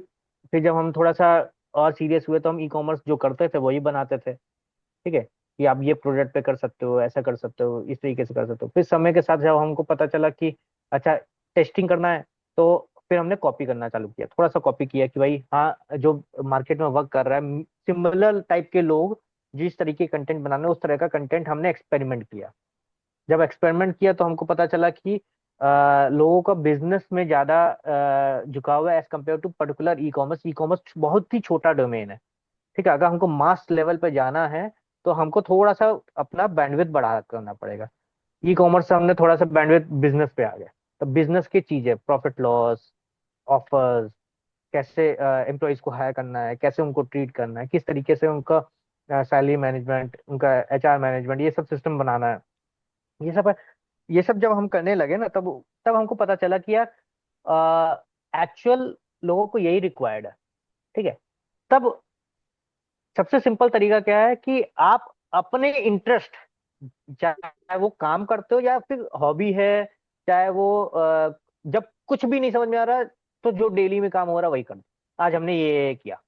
फिर जब हम थोड़ा सा और सीरियस हुए तो हम ई कॉमर्स जो करते थे वही बनाते थे, ठीक है, कि आप ये प्रोजेक्ट पे कर सकते हो, ऐसा कर सकते हो, इस तरीके से कर सकते हो। फिर समय के साथ जब हमको पता चला कि अच्छा टेस्टिंग करना है, तो फिर हमने कॉपी करना चालू किया, थोड़ा सा कॉपी किया कि भाई हाँ जो मार्केट में वर्क कर रहा है, सिमिलर टाइप के लोग जिस तरीके कंटेंट बनाने उस तरह का कंटेंट हमने एक्सपेरिमेंट किया। जब एक्सपेरिमेंट किया तो हमको पता चला कि लोगों का बिजनेस में ज्यादा झुकाव है as compare to particular e commerce. E commerce बहुत ही छोटा डोमेन है, ठीक है। अगर हमको मास लेवल पे जाना है तो हमको थोड़ा सा अपना बैंडविड्थ बढ़ा करना पड़ेगा। ई कॉमर्स से हमने थोड़ा सा बैंडविड्थ बिजनेस पे आ गए। तो बिजनेस की चीजें, प्रॉफिट लॉस, ऑफर्स, कैसे एम्प्लॉयज को हायर करना है, कैसे उनको ट्रीट करना है, किस तरीके से उनका सैलरी मैनेजमेंट, उनका एचआर मैनेजमेंट, ये सब सिस्टम बनाना है, ये सब है। ये सब जब हम करने लगे ना, तब तब हमको पता चला कि यार एक्चुअल लोगों को यही रिक्वायर्ड है, ठीक है। तब सबसे सिंपल तरीका क्या है कि आप अपने इंटरेस्ट चाहे वो काम करते हो या फिर हॉबी है, चाहे वो जब कुछ भी नहीं समझ में आ रहा, तो जो डेली में काम हो रहा है वही कर दो। आज हमने ये किया।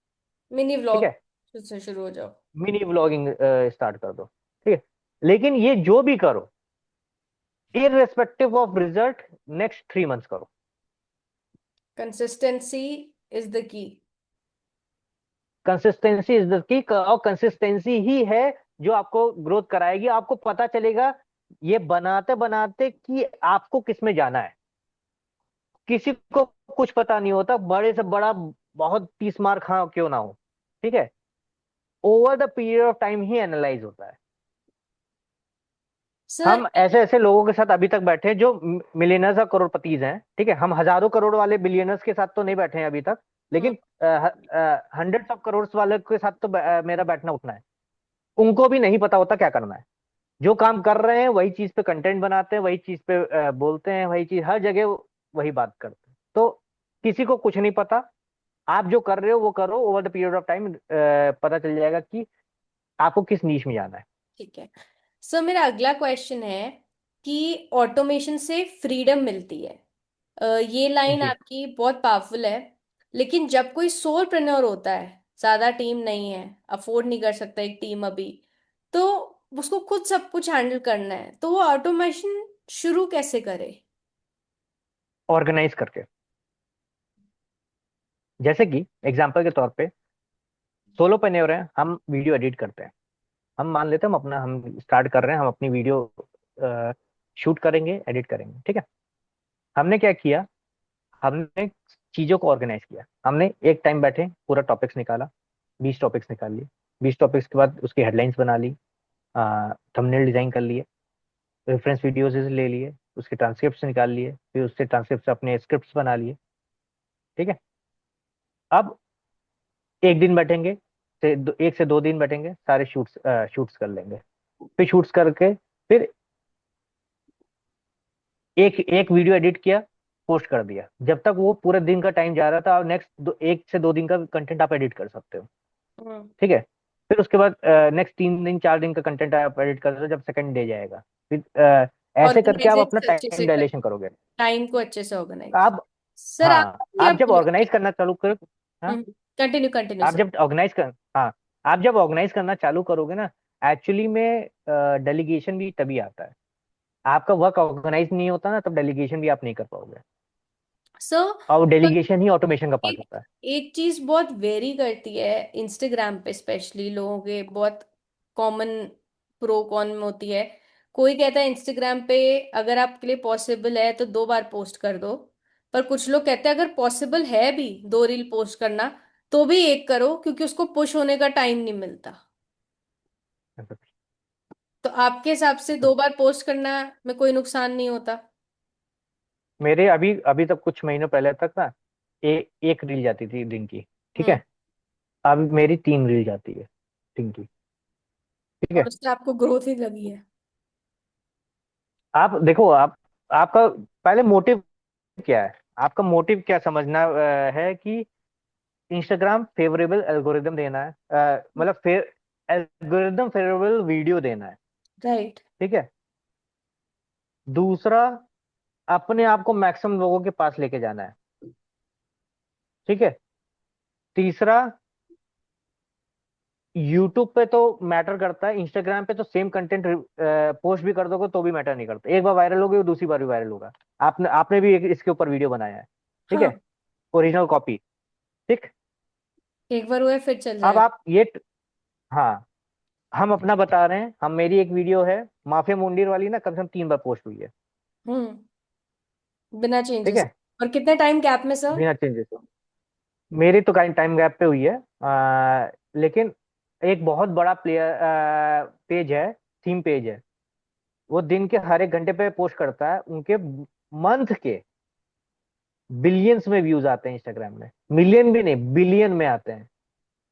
मिनी ठीक व्लॉग है, से शुरू हो जाओ। मिनी व्लॉगिंग स्टार्ट कर दो। ठीक है, लेकिन ये जो भी करो, irrespective of result, next 3 months करो। Consistency is the key. Consistency is the key, और कंसिस्टेंसी ही है जो आपको ग्रोथ कराएगी। आपको पता चलेगा ये बनाते बनाते कि आपको किस में जाना है। किसी को कुछ पता नहीं होता, बड़े से बड़ा बहुत 30 मार्क हाँ क्यों ना हो। ठीक है, over the period of time he analyse होता है। सर। हम ऐसे ऐसे लोगों के साथ अभी तक बैठे हैं जो मिलियनर्स और करोड़पतिज हैं। ठीक है, हम हजारों करोड़ वाले बिलियनर्स के साथ तो नहीं बैठे हैं अभी तक, लेकिन हंड्रेड्स ऑफ करोड़ वाले के साथ तो मेरा बैठना उठना है। उनको भी नहीं पता होता क्या करना है। जो काम कर रहे हैं वही चीज पे कंटेंट बनाते हैं, वही चीज पे बोलते हैं, वही चीज हर जगह वही बात करते हैं। तो किसी को कुछ नहीं पता। आप जो कर रहे हो वो करो, over the period of time पता चल जाएगा कि आपको किस नीश में जाना है। ठीक है। सर मेरा अगला क्वेश्चन है कि ऑटोमेशन से फ्रीडम मिलती है। ये लाइन जी। आपकी बहुत पावरफुल है। लेकिन जब कोई सोलप्रेन्योर होता है, ज्यादा टीम नहीं है, अफोर्ड नहीं कर सकता एक टीम अभी, तो उसको खुद सब कुछ हैंडल करना है, तो वो ऑटोमेशन शुरू कैसे करे? ऑर्गेनाइज करके। जैसे कि एग्जाम्पल के तौर पे सोलोप्रेन्योर हैं, हम वीडियो एडिट करते हैं। हम मान लेते हैं हम स्टार्ट कर रहे हैं, हम अपनी वीडियो शूट करेंगे, एडिट करेंगे। ठीक है, हमने क्या किया, हमने चीजों को ऑर्गेनाइज किया। हमने एक टाइम बैठे पूरा टॉपिक्स निकाला, 20 टॉपिक्स निकाल लिए। 20 टॉपिक्स के बाद उसकी हेडलाइंस बना ली, थंबनेल डिजाइन कर लिए, रेफरेंस वीडियोज ले लिए, उसके ट्रांसक्रिप्ट निकाल लिए, फिर उससे ट्रांसक्रिप्ट से अपने स्क्रिप्ट बना लिए। ठीक है, अब एक दिन बैठेंगे, 1 से 2 दिन बैठेंगे, सारे शूट्स शूट्स कर लेंगे। फिर शूट्स करके फिर एक एक वीडियो एडिट किया, पोस्ट कर दिया। जब तक वो पूरे दिन का टाइम जा रहा था, और नेक्स्ट 1 से 2 दिन का कंटेंट आप एडिट कर सकते हो। हम्म। ठीक है, फिर उसके बाद नेक्स्ट 3 दिन 4 दिन का कंटेंट आप एडिट कर सकते हो जब सेकंड डे जाएगा। फिर ऐसे करके आप अपना ऑर्गेनाइजेशन अच्छे से टाइम कर, डायलेशन करोगे। टाइम को अच्छे से ऑर्गेनाइज। आप, सर हाँ, आपको क्या आप जब ऑर्गेनाइज करना चालू करो, हाँ, कंटिन्यू कंटिन्यू आप सर। जब ऑर्गेनाइज कर हाँ, आप जब ऑर्गेनाइज करना चालू करोगे ना, एक्चुअली में डेलीगेशन भी तभी आता है। आपका वर्क ऑर्गेनाइज नहीं होता ना, तब डेलीगेशन भी आप नहीं कर पाओगे। सर और डेलीगेशन ही ऑटोमेशन का पार्ट एक होता है। एक चीज बहुत वेरी करती है इंस्टाग्राम पे, स्पेशली लोगों के बहुत कॉमन प्रो कॉन में होती है। कोई कहता है इंस्टाग्राम पे अगर आपके लिए पॉसिबल है तो 2 बार पोस्ट कर दो। पर कुछ लोग कहते हैं अगर पॉसिबल है भी 2 रील पोस्ट करना, तो भी एक करो, क्योंकि उसको पुश होने का टाइम नहीं मिलता। तो आपके हिसाब से 2 बार पोस्ट करना में कोई नुकसान नहीं होता? मेरे अभी अभी तक कुछ महीनों पहले तक ना, एक रील जाती थी दिन की। ठीक हम्म। है, अब मेरी 3 रील जाती है दिन की। ठीक और है, उससे आपको ग्रोथ ही लगी है? आप देखो, आप आपका पहले मोटिव क्या है। आपका मोटिव क्या समझना है कि इंस्टाग्राम फेवरेबल एल्गोरिदम देना है, मतलब एल्गोरिदम फेवरेबल वीडियो देना है। राइट। ठीक है, दूसरा, अपने आप को मैक्सिमम लोगों के पास लेके जाना है। ठीक है, तीसरा, यूट्यूब पे तो मैटर करता है, इंस्टाग्राम पे तो सेम कंटेंट पोस्ट भी कर दोगे तो भी मैटर नहीं करता। एक बार वायरल हो गई, वो दूसरी बार भी वायरल होगा। आपने आपने भी इसके ऊपर वीडियो बनाया है। ठीक हाँ, है, ओरिजिनल कॉपी। ठीक, एक बार हुआ है फिर चल अब जाएगा। आप हाँ, हम अपना बता रहे हैं, हम मेरी एक वीडियो है माफिया मुंडीर वाली ना, कम से कम 3 बार पोस्ट हुई है। हम्म। बिना ठीक चेंजेस? है, और कितने टाइम गैप में सर? बिना चेंजेस। मेरी तो टाइम गैप पे हुई है, लेकिन एक बहुत बड़ा पेज है, थीम पेज है। वो दिन के हर एक घंटे पे पोस्ट करता है। उनके मंथ के बिलियंस में व्यूज आते हैं इंस्टाग्राम में, मिलियन भी नहीं, बिलियन में आते हैं।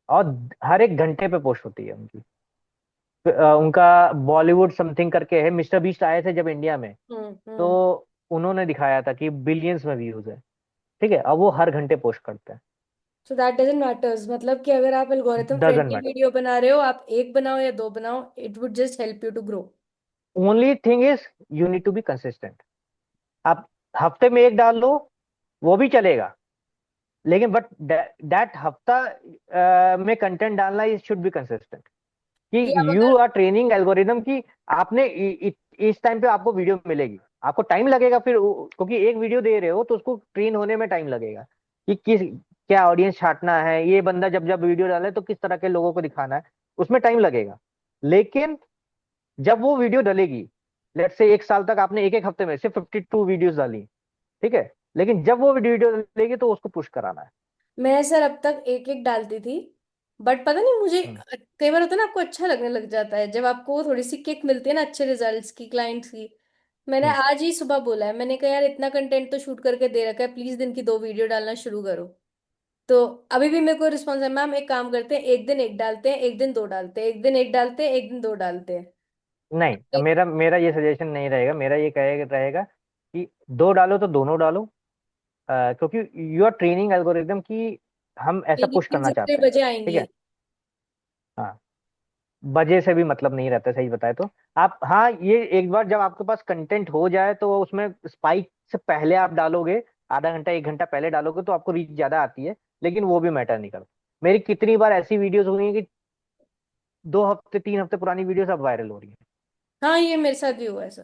और हर एक घंटे पे पोस्ट होती है उनकी। उनका बॉलीवुड समथिंग करके है, मिस्टर बीस्ट आए थे जब इंडिया में, तो हम्म। उन्होंने दिखाया था कि बिलियंस में व्यूज है। ठीक है, अब वो हर घंटे पोस्ट करते हैं। सो दैट डजंट मैटर्स, मतलब कि अगर आप algorithm doesn't friendly matter. Video बना रहे हो, आप एक बनाओ या 2 बनाओ, it would just help you to grow. Only thing is you need to be consistent. आप हफ्ते में एक डाल लो, वो भी चलेगा, लेकिन बट दैट हफ्ता में कंटेंट डालना इज शुड बी कंसिस्टेंट। कि कि अब यू अगर आर ट्रेनिंग एल्गोरिदम की आपने इस टाइम पे आपको वीडियो मिलेगी। आपको टाइम लगेगा फिर क्योंकि एक वीडियो दे रहे हो तो उसको ट्रेन होने में टाइम लगेगा कि किस क्या ऑडियंस छांटना है, ये बंदा जब जब वीडियो डाले तो किस तरह के लोगों को दिखाना है, उसमें टाइम लगेगा। लेकिन जब वो वीडियो डलेगी, लेट से एक साल तक आपने एक एक हफ्ते में सिर्फ 52 वीडियोस डाली, ठीक है, लेकिन जब वो वीडियो डलेगी तो उसको पुश कराना है। मैं सर अब तक एक एक डालती थी, बट पता नहीं मुझे हम्म। कई बार होता है ना, आपको अच्छा लगने लग जाता है जब आपको थोड़ी सी किक मिलती है ना अच्छे रिजल्ट्स की, क्लाइंट्स की। मैंने हम्म। आज ही सुबह बोला है, मैंने कहा यार इतना कंटेंट तो शूट करके दे रखा है, प्लीज दिन की 2 वीडियो डालना शुरू करो। तो अभी भी मेरे को रिस्पॉन्स है, मैम एक काम करते हैं, एक दिन एक डालते हैं, एक दिन दो डालते हैं, एक दिन एक डालते हैं, एक दिन दो डालते हैं। नहीं, मेरा मेरा ये सजेशन नहीं रहेगा। मेरा ये कहेगा रहेगा कि दो डालो तो दोनों डालो। क्योंकि यू आर ट्रेनिंग एल्गोरिदम की हम ऐसा मेरी पुश टीम करना जितने चाहते हैं। बजे ठीक आएंगी। है। हाँ, बजे से भी मतलब नहीं रहता, सही बताए तो। आप हाँ, ये एक बार जब आपके पास कंटेंट हो जाए तो उसमें स्पाइक से पहले आप डालोगे, आधा घंटा एक घंटा पहले डालोगे तो आपको रीच ज्यादा आती है, लेकिन वो भी मैटर नहीं करता। मेरी कितनी बार ऐसी वीडियोस हुई हैं कि 2 हफ्ते 3 हफ्ते पुरानी वीडियोस अब वायरल हो रही हैं। हाँ ये मेरे साथ भी हुआ है सर।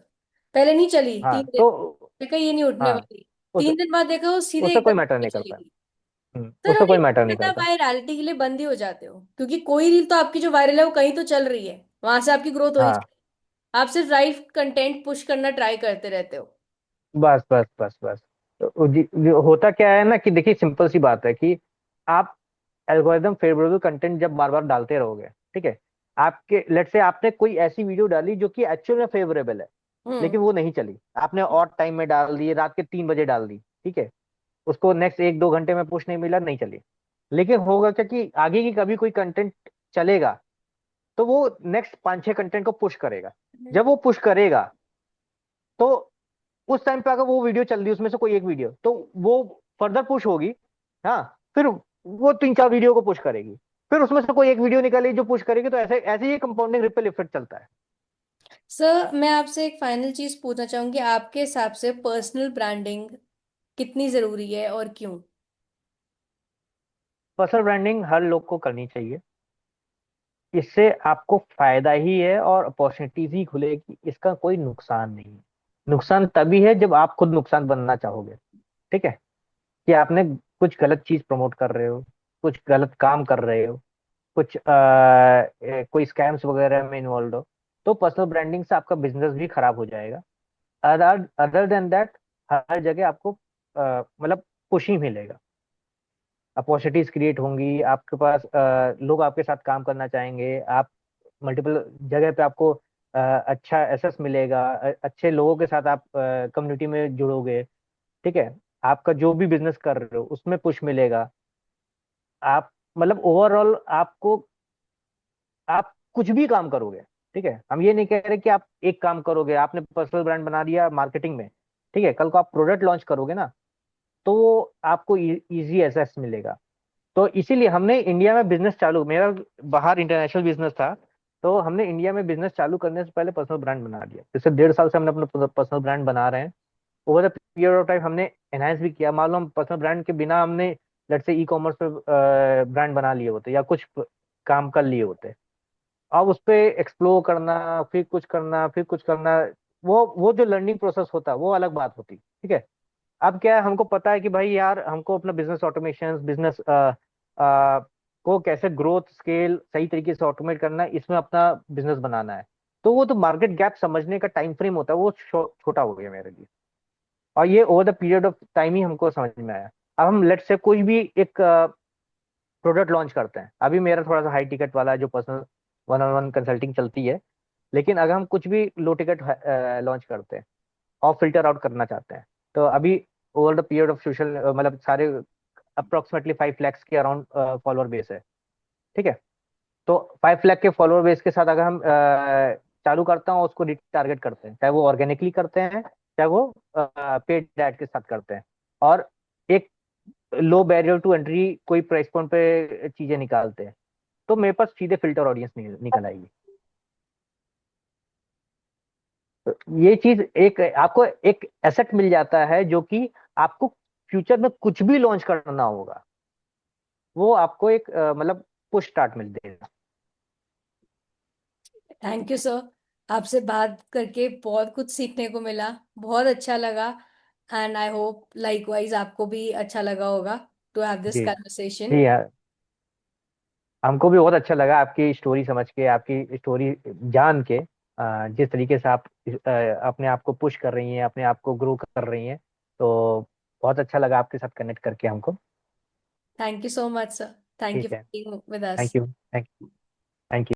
पहले नहीं चली हाँ 3 दिन, तो देखा ये नहीं उठने हाँ, वाली। उस 3 दिन बाद देखा वो सीधे उससे कोई एकदम मैटर ऊपर नहीं चली करता। गई। सर उससे अरे कोई मैटर नहीं पता करता। वायरलिटी के लिए बंद ही हो जाते हो, क्योंकि कोई रील तो आपकी जो वायरल है वो कहीं तो चल रही है, वहां से आपकी ग्रोथ हो ही हाँ, जाए। आप सिर्फ राइट कंटेंट पुश करना ट्राई करते रहते हो। बस बस बस बस। तो होता क्या है ना कि देखिए, सिंपल सी बात है कि आप एल्गोरिदम फेवरेबल कंटेंट जब बार बार डालते रहोगे, ठीक है, आपके लेट से आपने कोई ऐसी वीडियो डाली जो कि एक्चुअल में फेवरेबल है, हम्म। लेकिन वो नहीं चली, आपने और टाइम में डाल दी, रात के 3 बजे डाल दी, ठीक है, उसको नेक्स्ट 1-2 घंटे में पुश नहीं मिला, नहीं चली। लेकिन होगा क्या कि आगे की कभी कोई कंटेंट चलेगा तो वो नेक्स्ट 5-6 कंटेंट को पुश करेगा। जब वो पुश करेगा तो उस टाइम पे अगर वो वीडियो चल रही है उसमें से कोई एक वीडियो, तो वो फर्दर पुश होगी। हाँ, फिर वो 3-4 वीडियो को पुश करेगी, फिर उसमें से कोई एक वीडियो निकलेगी जो पुश करेगी, तो ऐसे ऐसे ही कंपाउंडिंग रिपल इफेक्ट चलता है। सर मैं आपसे एक फाइनल चीज पूछना चाहूंगी, आपके हिसाब से पर्सनल ब्रांडिंग कितनी जरूरी है और क्यों? पर्सनल ब्रांडिंग हर लोग को करनी चाहिए। इससे आपको फायदा ही है और अपॉर्चुनिटीज ही खुलेगी, इसका कोई नुकसान नहीं है। नुकसान तभी है जब आप खुद नुकसान बनना चाहोगे। ठीक है, कि आपने कुछ गलत चीज प्रमोट कर रहे हो, कुछ गलत काम कर रहे हो, कुछ कोई स्कैम्स वगैरह में इन्वॉल्व हो, तो पर्सनल ब्रांडिंग से आपका बिजनेस भी खराब हो जाएगा। अदर अदर देन दैट, हर जगह आपको मतलब पुश ही मिलेगा, अपॉर्चुनिटीज क्रिएट होंगी आपके पास, लोग आपके साथ काम करना चाहेंगे, आप मल्टीपल जगह पे आपको अच्छा एसेस मिलेगा, अच्छे लोगों के साथ आप कम्युनिटी में जुड़ोगे। ठीक है, आपका जो भी बिजनेस कर रहे हो उसमें पुश मिलेगा। आप मतलब ओवरऑल आपको, आप कुछ भी काम करोगे, ठीक है, हम ये नहीं कह रहे कि आप एक काम करोगे, आपने पर्सनल ब्रांड बना दिया मार्केटिंग में, ठीक है, कल को आप प्रोडक्ट लॉन्च करोगे ना, तो वो आपको इजी एक्सेस मिलेगा। तो इसीलिए हमने इंडिया में बिजनेस चालू, मेरा बाहर इंटरनेशनल बिजनेस था, तो हमने इंडिया में बिजनेस चालू करने से पहले पर्सनल ब्रांड बना दिया। जैसे 1.5 साल से हमने अपना पर्सनल ब्रांड बना रहे हैं। Over the period of time हमने एनहांस भी किया। मान लो हम पर्सनल ब्रांड के बिना हमने लेट से ई कॉमर्स पे ब्रांड बना लिए होते या कुछ काम कर लिए होते, अब उस पे एक्सप्लोर करना, फिर कुछ करना, फिर कुछ करना, वो जो लर्निंग प्रोसेस होता वो अलग बात होती। ठीक है, अब क्या है, हमको पता है कि भाई यार हमको अपना बिजनेस ऑटोमेशन, बिजनेस को कैसे ग्रोथ स्केल सही तरीके से ऑटोमेट करना है, इसमें अपना बिजनेस बनाना है। तो वो तो मार्केट गैप समझने का टाइम फ्रेम होता है, वो छोटा हो गया मेरे लिए। और ये over the period of time ही हमको समझ में आया। अब हम लेट से कोई भी एक प्रोडक्ट लॉन्च करते हैं, अभी मेरा थोड़ा सा हाई टिकट वाला जो personal one on one consulting चलती है, लेकिन अगर हम कुछ भी लो टिकट लॉन्च करते हैं और फिल्टर आउट करना चाहते हैं, तो अभी over the period of social मतलब सारे अप्रोक्सीमेटली 5 lakhs के अराउंड फॉलोअर बेस है। ठीक है, तो 5 लाख के फॉलोअर बेस के साथ अगर हम चालू करता हूँ, उसको टारगेट करते हैं, चाहे वो ऑर्गेनिकली करते हैं, चाहे वो पेड एड के साथ करते हैं, और एक लो बैरियर टू एंट्री कोई प्राइस पॉइंट पे चीजें निकालते हैं, तो मेरे पास सीधे फिल्टर ऑडियंस निकल आएगी। तो ये चीज एक आपको एक एसेट मिल जाता है जो कि आपको फ्यूचर में कुछ भी लॉन्च करना होगा, वो आपको एक मतलब पुश स्टार्ट मिल देगा। Thank you sir. आपसे बात करके बहुत कुछ सीखने को मिला, बहुत अच्छा लगा। एंड आई होप लाइकवाइज आपको भी अच्छा लगा होगा टू हैव दिस जी कन्वर्सेशन। जी हाँ, हमको भी बहुत अच्छा लगा आपकी स्टोरी समझ के, आपकी स्टोरी जान के, जिस तरीके से आप अपने आप को पुश कर रही हैं, अपने आप को ग्रो कर रही हैं, तो बहुत अच्छा लगा आपके साथ कनेक्ट करके हमको। Thank you so much sir. Thank you ठीक फॉर है, being with us. Thank you, thank you.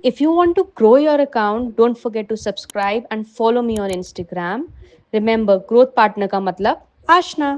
If you want to grow your account, don't forget to subscribe and follow me on Instagram. Remember, growth partner का मतलब आशना।